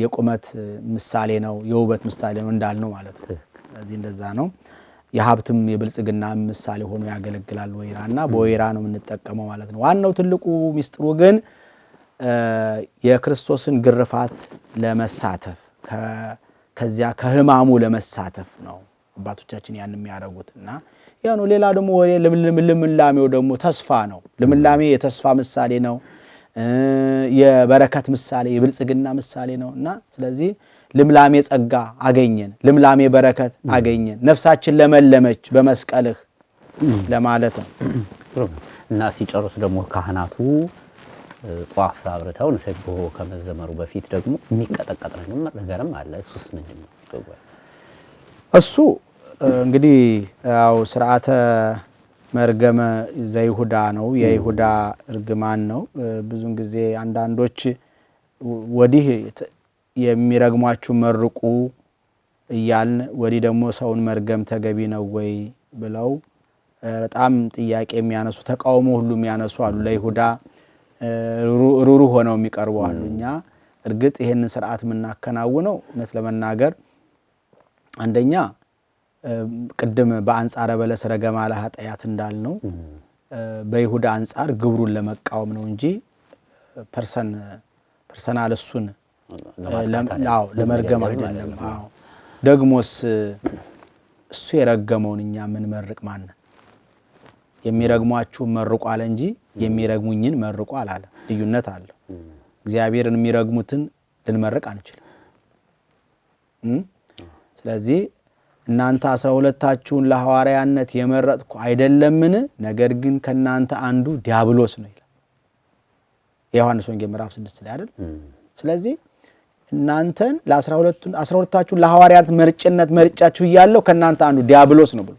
የቁመት ምሳሌ ነው፣ የውበት ምሳሌ ነው እንዳልነው ማለት ነው። ስለዚህ እንደዛ ነው። የሀብትም የብልጽግና ምሳሌ ሆኖ ያገለግላል ወይራና በወይራ ነው የምንጠቀመው ማለት ነው። ዋናው ትልቁ ሚስጥሩ ግን የክርስቶስን ግርፋት ለመሳተፍ ከዚያ ከህማሙ ለመሳተፍ ነው አባቶቻችን ያን የሚያደርጉትና ያ ነው። ሌላ ደግሞ ወሬ ልምላሜው ደግሞ ተስፋ ነው። ልምላሜ የተስፋ ምሳሌ ነው። የበረከት ምሳሌ የብልጽግና ምሳሌ ነውና ስለዚህ ልምላሜ ጸጋ አገኘን፣ ልምላሜ በረከት አገኘን፣ ነፍሳችን ለመለመች በመስቀልህ ለማለት ነው እና ሲጨርሱ ደግሞ ካህናቱ ጧፍ አብርተው ንስብሖ ከመዘመሩ በፊት ደግሞ የሚቀጠቀጥ ነገርም አለ። እሱስ ምንድነው? እሱ እንግዲህ ያው ስርዓተ መርገመ ዘይሁዳ ነው፣ የይሁዳ እርግማን ነው። ብዙን ጊዜ አንዳንዶች ወዲህ የሚረግሟችሁ መርቁ እያልን ወዲህ ደግሞ ሰውን መርገም ተገቢ ነው ወይ ብለው በጣም ጥያቄ የሚያነሱ ተቃውሞ ሁሉ የሚያነሱ አሉ። ለይሁዳ ሩሩ ሆነው የሚቀርቡ አሉ። እኛ እርግጥ ይሄንን ስርዓት የምናከናውነው እውነት ለመናገር አንደኛ ቅድም በአንጻረ በለስ ረገማ ለኃጢአት እንዳልነው በይሁዳ አንጻር ግብሩን ለመቃወም ነው እንጂ ፐርሰናል እሱን ለመርገም አይደለም። አዎ ደግሞስ እሱ የረገመውን እኛ ምን መርቅ ማን? የሚረግሟችሁ መርቁ አለ እንጂ የሚረግሙኝን መርቁ አላለ። ልዩነት አለው። እግዚአብሔርን የሚረግሙትን ልንመርቅ አንችልም። ስለዚህ እናንተ 12ታችሁን ለሐዋርያነት የመረጥኩ አይደለምን? ነገር ግን ከናንተ አንዱ ዲያብሎስ ነው ይላል የዮሐንስ ወንጌል ምዕራፍ 6 ላይ አይደል? ስለዚህ እናንተን ለ12ታችሁን ለሐዋርያት መርጫችሁ እያለሁ ከናንተ አንዱ ዲያብሎስ ነው ብሎ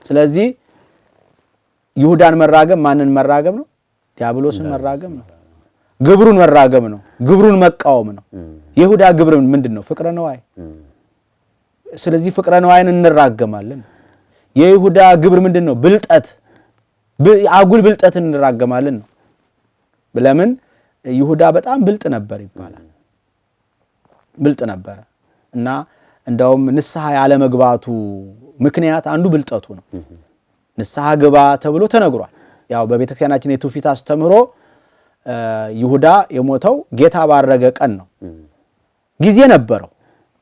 ስለዚህ ይሁዳን መራገም ማንን መራገም ነው? ዲያብሎስን መራገም ነው። ግብሩን መራገም ነው። ግብሩን መቃወም ነው። ይሁዳ ግብር ምንድነው? ፍቅረ ነዋይ። ስለዚህ ፍቅረ ነዋይን እንራገማለን። የይሁዳ ግብር ምንድነው? ብልጠት፣ አጉል ብልጠትን እንራገማለን ነው። ለምን ይሁዳ በጣም ብልጥ ነበር ይባላል። ብልጥ ነበር እና እንደውም ንስሐ ያለ መግባቱ ምክንያት አንዱ ብልጠቱ ነው። ንስሐ ግባ ተብሎ ተነግሯል። ያው በቤተክርስቲያናችን የትውፊት አስተምሮ ይሁዳ የሞተው ጌታ ባረገ ቀን ነው። ጊዜ ነበረው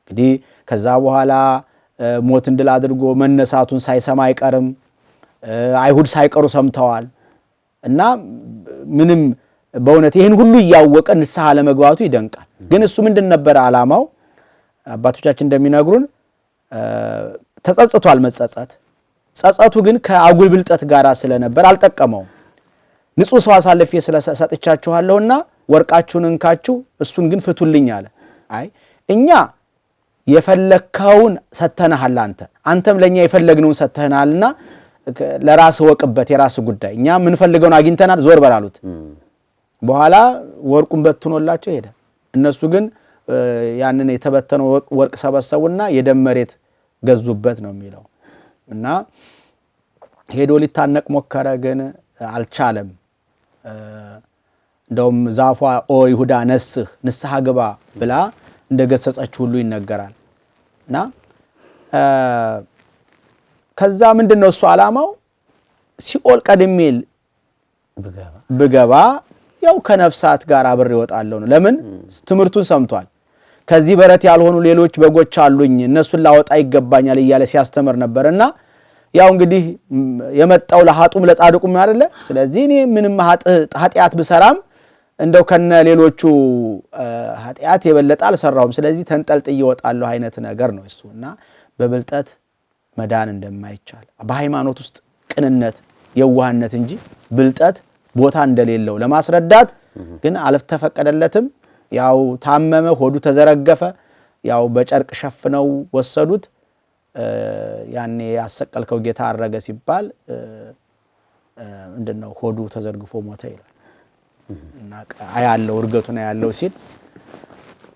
እንግዲህ ከዛ በኋላ ሞትን ድል አድርጎ መነሳቱን ሳይሰማ አይቀርም። አይሁድ ሳይቀሩ ሰምተዋል እና ምንም በእውነት ይህን ሁሉ እያወቀ ንስሐ ለመግባቱ ይደንቃል። ግን እሱ ምንድን ነበር ዓላማው? አባቶቻችን እንደሚነግሩን ተጸጽቷል። ጸጸቱ ግን ከአጉል ብልጠት ጋር ስለነበር አልጠቀመውም። ንጹሕ ሰው አሳልፌ ስለሰጥቻችኋለሁና ወርቃችሁን እንካችሁ እሱን ግን ፍቱልኝ አለ። አይ እኛ የፈለከውን ሰተናል፣ አንተም ለኛ የፈለግነውን ሰተናልና ለራስ ወቅበት የራስ ጉዳይ፣ እኛ ምን ፈልገውን አግኝተናል፣ ዞር በላሉት። በኋላ ወርቁን በትኖላቸው ሄደ። እነሱ ግን ያንን የተበተነው ወርቅ ሰበሰቡና የደም መሬት ገዙበት ነው የሚለው እና ሄዶ ሊታነቅ ሞከረ፣ ግን አልቻለም። እንደውም ዛፏ ኦ ይሁዳ ነስህ ንስሐ ግባ ብላ እንደገሰጸች ሁሉ ይነገራል። እና ከዛ ምንድነው እሱ ዓላማው? ሲኦል ቀድሜል ብገባ ያው ከነፍሳት ጋር አብሬ እወጣለሁ ነው። ለምን? ትምህርቱን ሰምቷል። ከዚህ በረት ያልሆኑ ሌሎች በጎች አሉኝ እነሱን ላወጣ ይገባኛል እያለ ሲያስተምር ነበርና ያው እንግዲህ የመጣው ለኃጡም ለጻድቁም አይደለ። ስለዚህ እኔ ምንም ኃጢአት ብሰራም እንደው ከነ ሌሎቹ ኃጢአት የበለጠ አልሰራሁም፣ ስለዚህ ተንጠልጥዬ እወጣለሁ አይነት ነገር ነው እሱና በብልጠት መዳን እንደማይቻል በሃይማኖት ውስጥ ቅንነት የዋህነት እንጂ ብልጠት ቦታ እንደሌለው ለማስረዳት ግን አልተፈቀደለትም። ያው ታመመ፣ ሆዱ ተዘረገፈ፣ ያው በጨርቅ ሸፍነው ወሰዱት። ያኔ ያሰቀልከው ጌታ አረገ ሲባል ምንድነው ሆዱ ተዘርግፎ ሞተ ይላል እና አያለው እርገቱን አያለው ሲል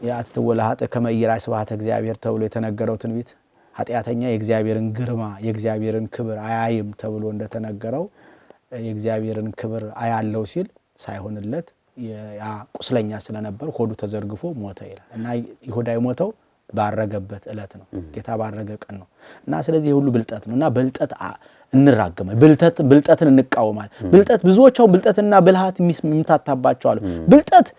ያትወለሃተ ከመይራይ ስብሐተ እግዚአብሔር ተብሎ የተነገረው ትንቢት ኃጢአተኛ የእግዚአብሔርን ግርማ የእግዚአብሔርን ክብር አያይም ተብሎ እንደተነገረው የእግዚአብሔርን ክብር አያለው ሲል ሳይሆንለት ያ ቁስለኛ ስለነበር ሆዱ ተዘርግፎ ሞተ ይላል እና ይሁዳ የሞተው ባረገበት ዕለት ነው፣ ጌታ ባረገ ቀን ነው። እና ስለዚህ ሁሉ ብልጠት ነውና ብልጠት እንራገማል፣ ብልጠትን እንቃወማል። ብልጠት ብዙዎቻው ብልጠትና ብልሃት የሚምታታባቸው አሉ። ብልጠት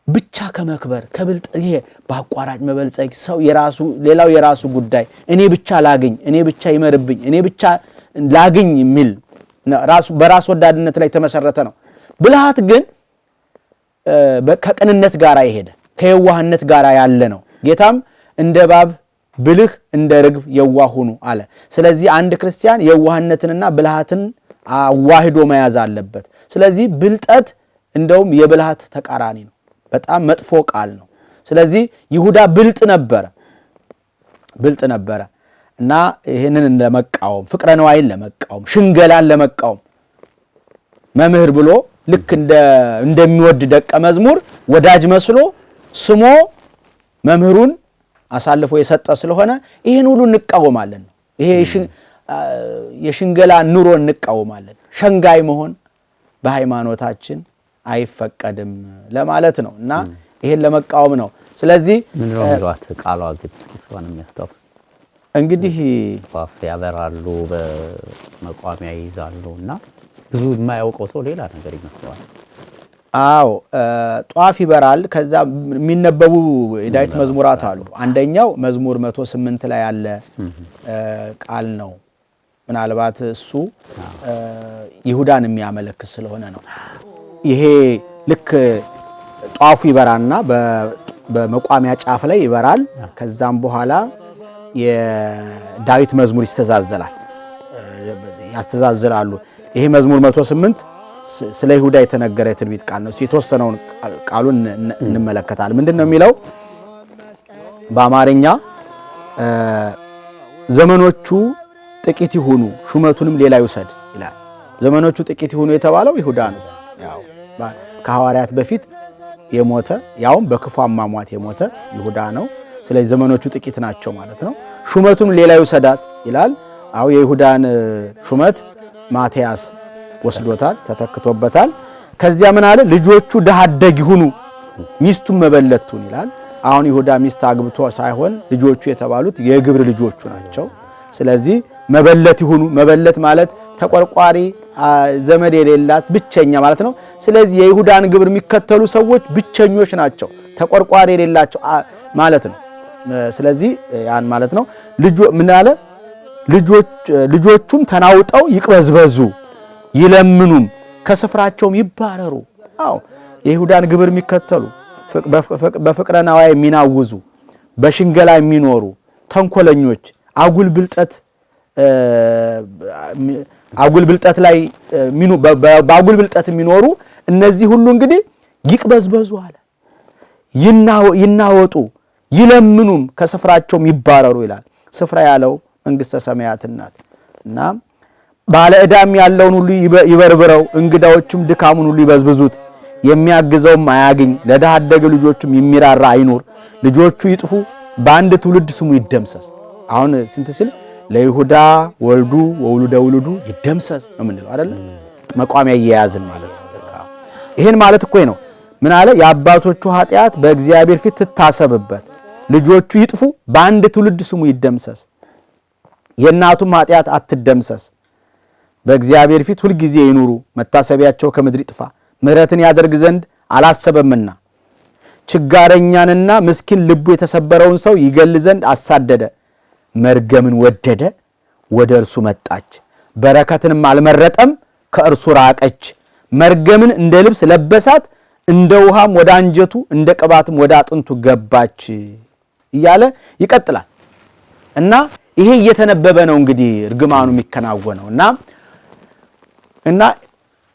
ብቻ ከመክበር ከብልጠት ይሄ በአቋራጭ መበልጸግ፣ ሰው የራሱ ሌላው የራሱ ጉዳይ፣ እኔ ብቻ ላግኝ፣ እኔ ብቻ ይመርብኝ፣ እኔ ብቻ ላግኝ የሚል ራሱ በራስ ወዳድነት ላይ ተመሰረተ ነው። ብልሃት ግን ከቅንነት ጋር ይሄደ ከየዋህነት ጋር ያለ ነው። ጌታም እንደ እባብ ብልህ እንደ ርግብ የዋህ ሁኑ አለ። ስለዚህ አንድ ክርስቲያን የዋህነትንና ብልሃትን አዋህዶ መያዝ አለበት። ስለዚህ ብልጠት እንደውም የብልሃት ተቃራኒ ነው፣ በጣም መጥፎ ቃል ነው። ስለዚህ ይሁዳ ብልጥ ነበረ እና ይሄንን ለመቃወም ፍቅረ ነዋይን ለመቃወም ሽንገላን ለመቃወም መምህር ብሎ ልክ እንደሚወድ ደቀ መዝሙር ወዳጅ መስሎ ስሞ መምህሩን አሳልፎ የሰጠ ስለሆነ ይሄን ሁሉ እንቃወማለን። ይሄ የሽንገላ ኑሮ እንቃወማለን። ሸንጋይ መሆን በሃይማኖታችን አይፈቀድም ለማለት ነው እና ይሄን ለመቃወም ነው። ስለዚህ ምን ነው የሚሏት ቃሏ ግጥቷን የሚያስታውስ እንግዲህ ጧፍ ያበራሉ በመቋሚያ ይይዛሉና ብዙ የማያውቀው ሰው ሌላ ነገር ይመስለዋል። አዎ ጧፍ ይበራል። ከዛ የሚነበቡ የዳዊት መዝሙራት አሉ። አንደኛው መዝሙር 108 ላይ ያለ ቃል ነው። ምናልባት እሱ ይሁዳን የሚያመለክት ስለሆነ ነው። ይሄ ልክ ጧፉ ይበራና በመቋሚያ ጫፍ ላይ ይበራል። ከዛም በኋላ የዳዊት መዝሙር ያስተዛዝላሉ። ይሄ መዝሙር 108 ስለ ይሁዳ የተነገረ የትንቢት ቃል ነው። የተወሰነውን ቃሉን እንመለከታለን። ምንድነው የሚለው? በአማርኛ ዘመኖቹ ጥቂት ይሁኑ ሹመቱንም ሌላ ይውሰድ ይላል። ዘመኖቹ ጥቂት ይሁኑ የተባለው ይሁዳ ነው። ያው ከሐዋርያት በፊት የሞተ ያውም በክፉ አሟሟት የሞተ ይሁዳ ነው። ስለዚህ ዘመኖቹ ጥቂት ናቸው ማለት ነው። ሹመቱንም ሌላ ይውሰዳት ይላል። አው የይሁዳን ሹመት ማቲያስ ወስዶታል፣ ተተክቶበታል። ከዚያ ምን አለ? ልጆቹ ድሃ አደግ ይሁኑ ሚስቱም መበለት ትሁን ይላል። አሁን ይሁዳ ሚስት አግብቶ ሳይሆን ልጆቹ የተባሉት የግብር ልጆቹ ናቸው። ስለዚህ መበለት ይሁኑ። መበለት ማለት ተቆርቋሪ ዘመድ የሌላት ብቸኛ ማለት ነው። ስለዚህ የይሁዳን ግብር የሚከተሉ ሰዎች ብቸኞች ናቸው፣ ተቆርቋሪ የሌላቸው ማለት ነው። ስለዚህ ያን ማለት ነው። ምን አለ? ልጆቹም ተናውጠው ይቅበዝበዙ ይለምኑም ከስፍራቸውም ይባረሩ። አዎ የይሁዳን ግብር የሚከተሉ በፍቅረ ነዋይ የሚናውዙ በሽንገላ የሚኖሩ ተንኮለኞች አጉል ብልጠት ላይ በአጉል ብልጠት የሚኖሩ እነዚህ ሁሉ እንግዲህ ይቅበዝበዙ አለ፣ ይናወጡ ይለምኑም ከስፍራቸውም ይባረሩ ይላል። ስፍራ ያለው መንግሥተ ሰማያት ናት እና ባለ ዕዳም ያለውን ሁሉ ይበርብረው፣ እንግዳዎችም ድካሙን ሁሉ ይበዝብዙት፣ የሚያግዘውም አያግኝ፣ ለድሃ አደግ ልጆቹም የሚራራ አይኑር። ልጆቹ ይጥፉ፣ በአንድ ትውልድ ስሙ ይደምሰስ። አሁን ስንት ሲል ለይሁዳ ወልዱ ወውሉደ ውሉዱ ይደምሰስ ነው የምንለው አይደል? መቋሚያ እየያዝን ማለት ነው። ይሄን ማለት እኮ ነው። ምን አለ? የአባቶቹ ኃጢአት በእግዚአብሔር ፊት ትታሰብበት፣ ልጆቹ ይጥፉ፣ በአንድ ትውልድ ስሙ ይደምሰስ። የእናቱም ኃጢአት አትደምሰስ፣ በእግዚአብሔር ፊት ሁልጊዜ ይኑሩ። መታሰቢያቸው ከምድር ይጥፋ፣ ምሕረትን ያደርግ ዘንድ አላሰበምና። ችጋረኛንና ምስኪን ልቡ የተሰበረውን ሰው ይገል ዘንድ አሳደደ። መርገምን ወደደ፣ ወደ እርሱ መጣች፣ በረከትንም አልመረጠም፣ ከእርሱ ራቀች። መርገምን እንደ ልብስ ለበሳት፣ እንደ ውሃም ወደ አንጀቱ እንደ ቅባትም ወደ አጥንቱ ገባች እያለ ይቀጥላል። እና ይሄ እየተነበበ ነው እንግዲህ እርግማኑ የሚከናወነው እና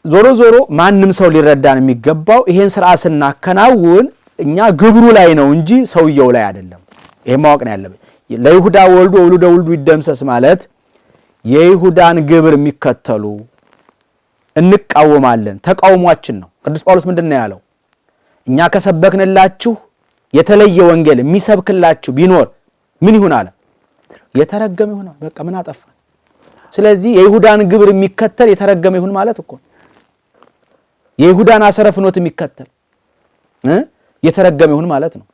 ዞሮ ዞሮ ማንም ሰው ሊረዳን የሚገባው ይሄን ስርዓት ስናከናውን እኛ ግብሩ ላይ ነው እንጂ ሰውየው ላይ አይደለም። ይሄ ማወቅ ነው ያለብን። ለይሁዳ ወልዱ ወውሉደ ውልዱ ይደምሰስ ማለት የይሁዳን ግብር የሚከተሉ እንቃወማለን፣ ተቃውሟችን ነው። ቅዱስ ጳውሎስ ምንድነው ያለው? እኛ ከሰበክንላችሁ የተለየ ወንጌል የሚሰብክላችሁ ቢኖር ምን ይሁን አለ? የተረገመ ይሁን። በቃ ምን አጠፋ? ስለዚህ የይሁዳን ግብር የሚከተል የተረገመ ይሁን ማለት እኮ የይሁዳን አሰረ ፍኖት የሚከተል የተረገመ ይሁን ማለት ነው።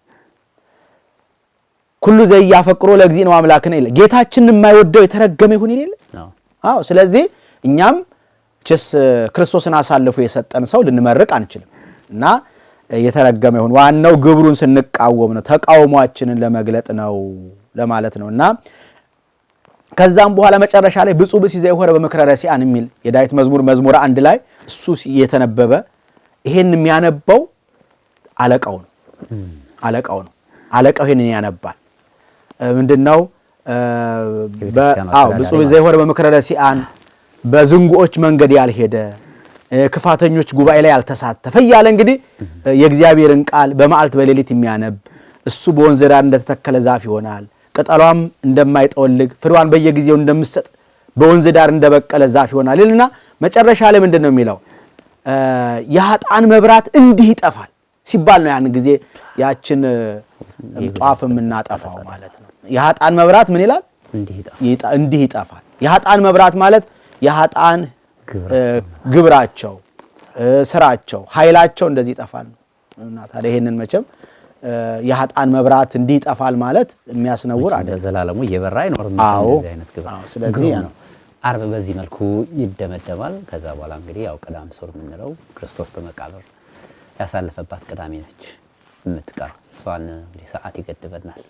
ኩሉ ዘያፈቅሮ ለእግዚእነ ወአምላክነ ይላል። ጌታችንን የማይወደው የተረገመ ይሁን ይላል። አዎ ስለዚህ እኛም ክርስቶስን አሳልፎ የሰጠን ሰው ልንመርቅ አንችልም እና የተረገመ ይሁን። ዋናው ግብሩን ስንቃወም ነው፣ ተቃውሟችንን ለመግለጥ ነው ለማለት ነውና ከዛም በኋላ መጨረሻ ላይ ብፁዕ ብእሲ ዘኢሖረ በምክረ ረሲዓን የሚል የዳዊት መዝሙር 1 ላይ እሱ የተነበበ ይሄን የሚያነባው አለቃው ነው። አለቃው ይሄንን ያነባል። ምንድነው? ብፁዕ ብእሲ ዘኢሖረ በምክረ ረሲዓን በዝንጉዎች መንገድ ያልሄደ ክፋተኞች ጉባኤ ላይ ያልተሳተፈ እያለ እንግዲህ የእግዚአብሔርን ቃል በመዓልት በሌሊት የሚያነብ እሱ በወንዝ ዳር እንደተተከለ ዛፍ ይሆናል፣ ቅጠሏም እንደማይጠወልግ ፍሬዋን በየጊዜው እንደምትሰጥ በወንዝ ዳር እንደበቀለ ዛፍ ይሆናል ይልና መጨረሻ ላይ ምንድነው የሚለው? የኃጥአን መብራት እንዲህ ይጠፋል ሲባል ነው ያን ጊዜ ያችን ጧፍ የምናጠፋው ማለት ነው። የኃጥአን መብራት ምን ይላል? እንዲህ ይጠፋል። የኃጥአን መብራት ማለት የኃጥአን ግብራቸው፣ ስራቸው፣ ኃይላቸው እንደዚህ ይጠፋል እና ታዲያ ይሄንን መቼም የኃጥአን መብራት እንዲህ ይጠፋል ማለት የሚያስነውር አይደለም። ዘላለሙ እየበራ አይኖርም እንደዚህ አይነት ግብር። ስለዚህ ያ ነው ዓርብ በዚህ መልኩ ይደመደማል። ከዛ በኋላ እንግዲህ ያው ቅዳሜ ሱር የምንለው ክርስቶስ በመቃብር ያሳለፈባት ቅዳሜ ነች የምትቀር። እሷን እንግዲህ ሰዓት ይገድበናል።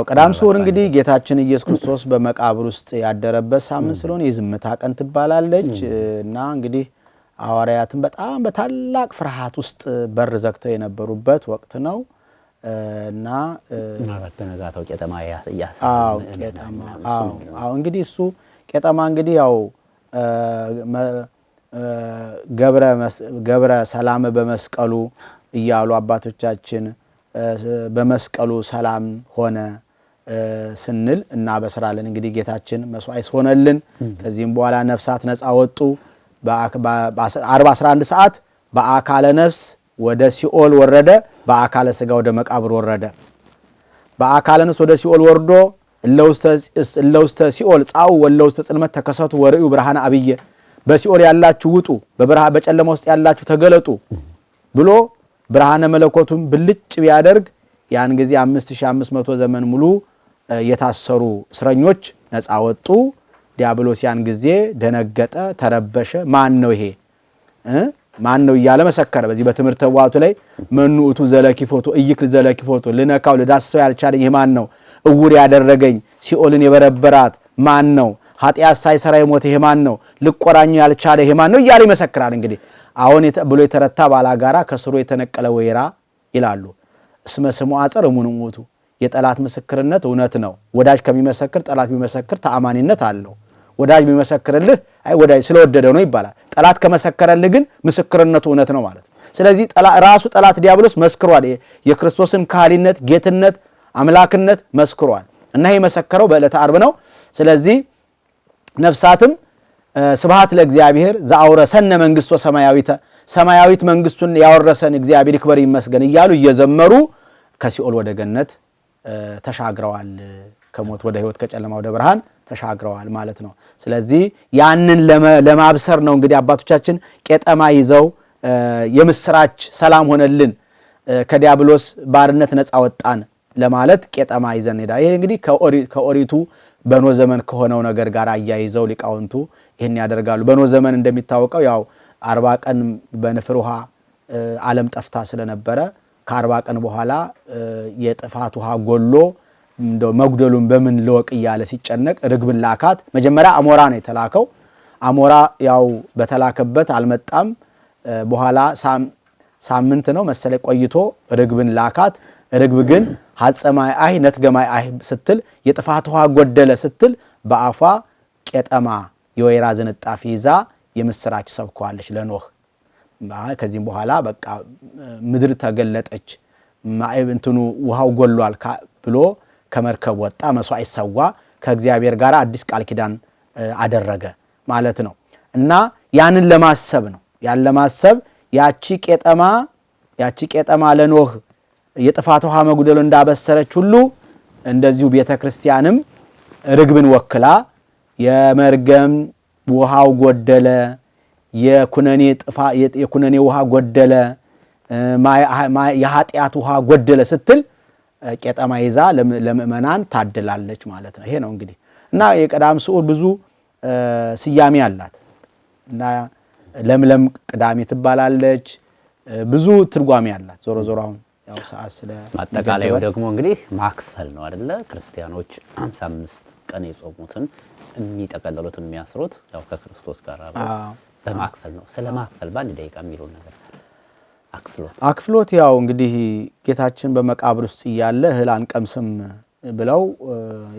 ቅዳሜ ሱር እንግዲህ ጌታችን ኢየሱስ ክርስቶስ በመቃብር ውስጥ ያደረበት ሳምንት ስለሆነ የዝምታ ቀን ትባላለች እና እንግዲህ ሐዋርያትን በጣም በታላቅ ፍርሃት ውስጥ በር ዘግተው የነበሩበት ወቅት ነው እና ማለት በነጋታው ቄጠማ እንግዲህ እሱ ቄጠማ እንግዲህ ያው ገብረ ሰላም በመስቀሉ እያሉ አባቶቻችን በመስቀሉ ሰላም ሆነ ስንል እናበስራለን። እንግዲህ ጌታችን መስዋዕት ሆነልን። ከዚህም በኋላ ነፍሳት ነፃ ወጡ። በ11 ሰዓት በአካለ ነፍስ ወደ ሲኦል ወረደ፣ በአካለ ስጋ ወደ መቃብር ወረደ። በአካለ ነፍስ ወደ ሲኦል ወርዶ እለውስተ ሲኦል ጻኡ ወለውስተ ጽልመት ተከሰቱ ወርእዩ ብርሃነ አብየ በሲኦል ያላችሁ ውጡ በጨለማ ውስጥ ያላችሁ ተገለጡ ብሎ ብርሃነ መለኮቱን ብልጭ ቢያደርግ ያን ጊዜ 5500 ዘመን ሙሉ የታሰሩ እስረኞች ነፃ ወጡ። ዲያብሎስ ያን ጊዜ ደነገጠ፣ ተረበሸ። ማን ነው ይሄ ማን ነው እያለ መሰከረ። በዚህ በትምህርተ ዋቱ ላይ መኑኡቱ ዘለኪፎቶ እይክል ዘለኪፎቶ ልነካው ልዳስሰው ያልቻለኝ ይሄ ማን ነው? እውር ያደረገኝ ሲኦልን የበረበራት ማን ነው? ኃጢአት ሳይሰራ የሞተ ይሄ ማን ነው? ልቆራኙ ያልቻለ ይሄ ማን ነው እያለ ይመሰክራል። እንግዲህ አሁን ብሎ የተረታ ባላጋራ ከስሩ የተነቀለ ወይራ ይላሉ። እስመ ስሙ አጸር እሙንሙቱ የጠላት ምስክርነት እውነት ነው። ወዳጅ ከሚመሰክር ጠላት ቢመሰክር ተአማኒነት አለው። ወዳጅ ቢመሰክርልህ አይ ወዳጅ ስለወደደው ነው ይባላል። ጠላት ከመሰከረልህ ግን ምስክርነቱ እውነት ነው ማለት ነው። ስለዚህ ራሱ ጠላት ዲያብሎስ መስክሯል። የክርስቶስን ካህሊነት፣ ጌትነት፣ አምላክነት መስክሯል እና ይሄ መሰከረው በዕለተ ዓርብ ነው። ስለዚህ ነፍሳትም ስብሐት ለእግዚአብሔር ዘአውረሰነ መንግሥቶ ሰማያዊተ ሰማያዊት መንግስቱን ያወረሰን እግዚአብሔር ይክበር ይመስገን እያሉ እየዘመሩ ከሲኦል ወደ ገነት ተሻግረዋል። ከሞት ወደ ሕይወት ከጨለማ ወደ ብርሃን ተሻግረዋል ማለት ነው። ስለዚህ ያንን ለማብሰር ነው እንግዲህ አባቶቻችን ቄጠማ ይዘው የምስራች ሰላም ሆነልን ከዲያብሎስ ባርነት ነፃ ወጣን ለማለት ቄጠማ ይዘን ሄዳ። ይሄ እንግዲህ ከኦሪቱ በኖህ ዘመን ከሆነው ነገር ጋር አያይዘው ሊቃውንቱ ይሄን ያደርጋሉ። በኖህ ዘመን እንደሚታወቀው ያው 40 ቀን በንፍር ውሃ ዓለም ጠፍታ ስለነበረ ከ40 ቀን በኋላ የጥፋት ውሃ ጎሎ እንደው መጉደሉን በምን ለወቅ እያለ ሲጨነቅ ርግብን ላካት። መጀመሪያ አሞራ ነው የተላከው። አሞራ ያው በተላከበት አልመጣም። በኋላ ሳምንት ነው መሰለኝ ቆይቶ ርግብን ላካት። ርግብ ግን ሐጸማይ አይ ነትገማይ አይ ስትል የጥፋት ውሃ ጎደለ ስትል በአፏ ቄጠማ የወይራ ዝንጣፊ ይዛ የምስራች ሰብከዋለች ለኖህ። ከዚህም በኋላ በቃ ምድር ተገለጠች፣ እንትኑ ውሃው ጎሏል ብሎ ከመርከብ ወጣ፣ መስዋዕት ሰዋ፣ ከእግዚአብሔር ጋር አዲስ ቃል ኪዳን አደረገ ማለት ነው። እና ያንን ለማሰብ ነው። ያን ለማሰብ ያቺ ቄጠማ ለኖህ የጥፋት ውሃ መጉደሉ እንዳበሰረች ሁሉ እንደዚሁ ቤተክርስቲያንም ርግብን ወክላ የመርገም ውሃው ጎደለ፣ የኩነኔ ውሃ ጎደለ፣ የኃጢአት ውሃ ጎደለ ስትል ቄጠማ ይዛ ለምእመናን ታድላለች ማለት ነው። ይሄ ነው እንግዲህ እና የቀዳም ስዑር ብዙ ስያሜ አላት እና ለምለም ቅዳሜ ትባላለች። ብዙ ትርጓሜ አላት። ዞሮ ዞሮ አሁን ያው ሰዓት ስለ ማጠቃለያው ደግሞ እንግዲህ ማክፈል ነው አይደለ? ክርስቲያኖች 55 ቀን የጾሙትን የሚጠቀለሉት የሚያስሩት ያው ከክርስቶስ ጋር በማክፈል ነው። ስለ ማክፈል በአንድ ደቂቃ የሚሉን ነገር አክፍሎት ያው እንግዲህ ጌታችን በመቃብር ውስጥ እያለ እህል አንቀምስም ብለው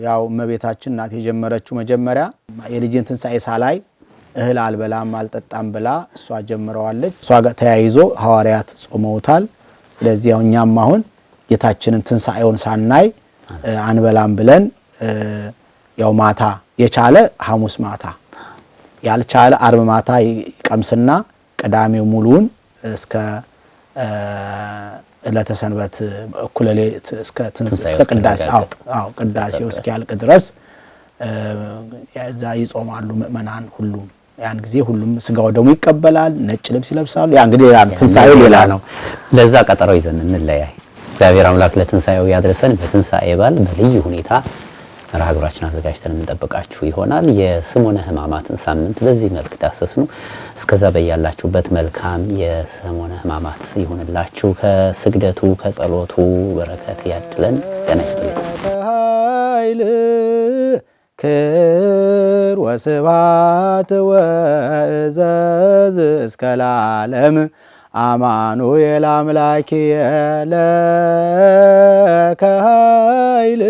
ያው እመቤታችን ናት የጀመረችው። መጀመሪያ የልጅን ትንሣኤ ሳላይ እህል አልበላም አልጠጣም ብላ እሷ ጀምረዋለች። እሷ ጋር ተያይዞ ሐዋርያት ጾመውታል። ስለዚህ ያው እኛም አሁን ጌታችንን ትንሣኤውን ሳናይ አንበላም ብለን ያው ማታ የቻለ ሐሙስ ማታ ያልቻለ ዓርብ ማታ ይቀምስና ቅዳሜው ሙሉውን እስከ ዕለተ ሰንበት እኩለ ሌሊት እስከ ቅዳሴው እስኪያልቅ ድረስ ያዛ ይጾማሉ ምእመናን ሁሉም። ያን ጊዜ ሁሉም ስጋው ደግሞ ይቀበላል፣ ነጭ ልብስ ይለብሳሉ። ያ እንግዲህ ትንሣኤው ሌላ ነው። ለዛ ቀጠሮ ይዘን እንለያይ። እግዚአብሔር አምላክ ለትንሣኤው ያድርሰን። በትንሣኤ በዓል በልዩ ሁኔታ መርሃ ግብራችን አዘጋጅተን እንጠብቃችሁ ይሆናል። የሰሙነ ሕማማትን ሳምንት በዚህ መልክ ዳሰስን። እስከዛ በያላችሁበት መልካም የሰሙነ ሕማማት ይሁንላችሁ። ከስግደቱ ከጸሎቱ በረከት ያድለን። ገና ክብር ወስብሐት ወእዘዝ እስከ ለዓለም አማኑኤል አምላኪየ ለከ ኃይል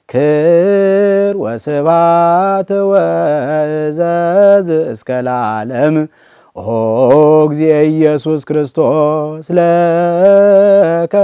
ክብር ወስብሐት ወእዘዝ እስከ ለዓለም ኦ እግዚእ ኢየሱስ ክርስቶስ ለከ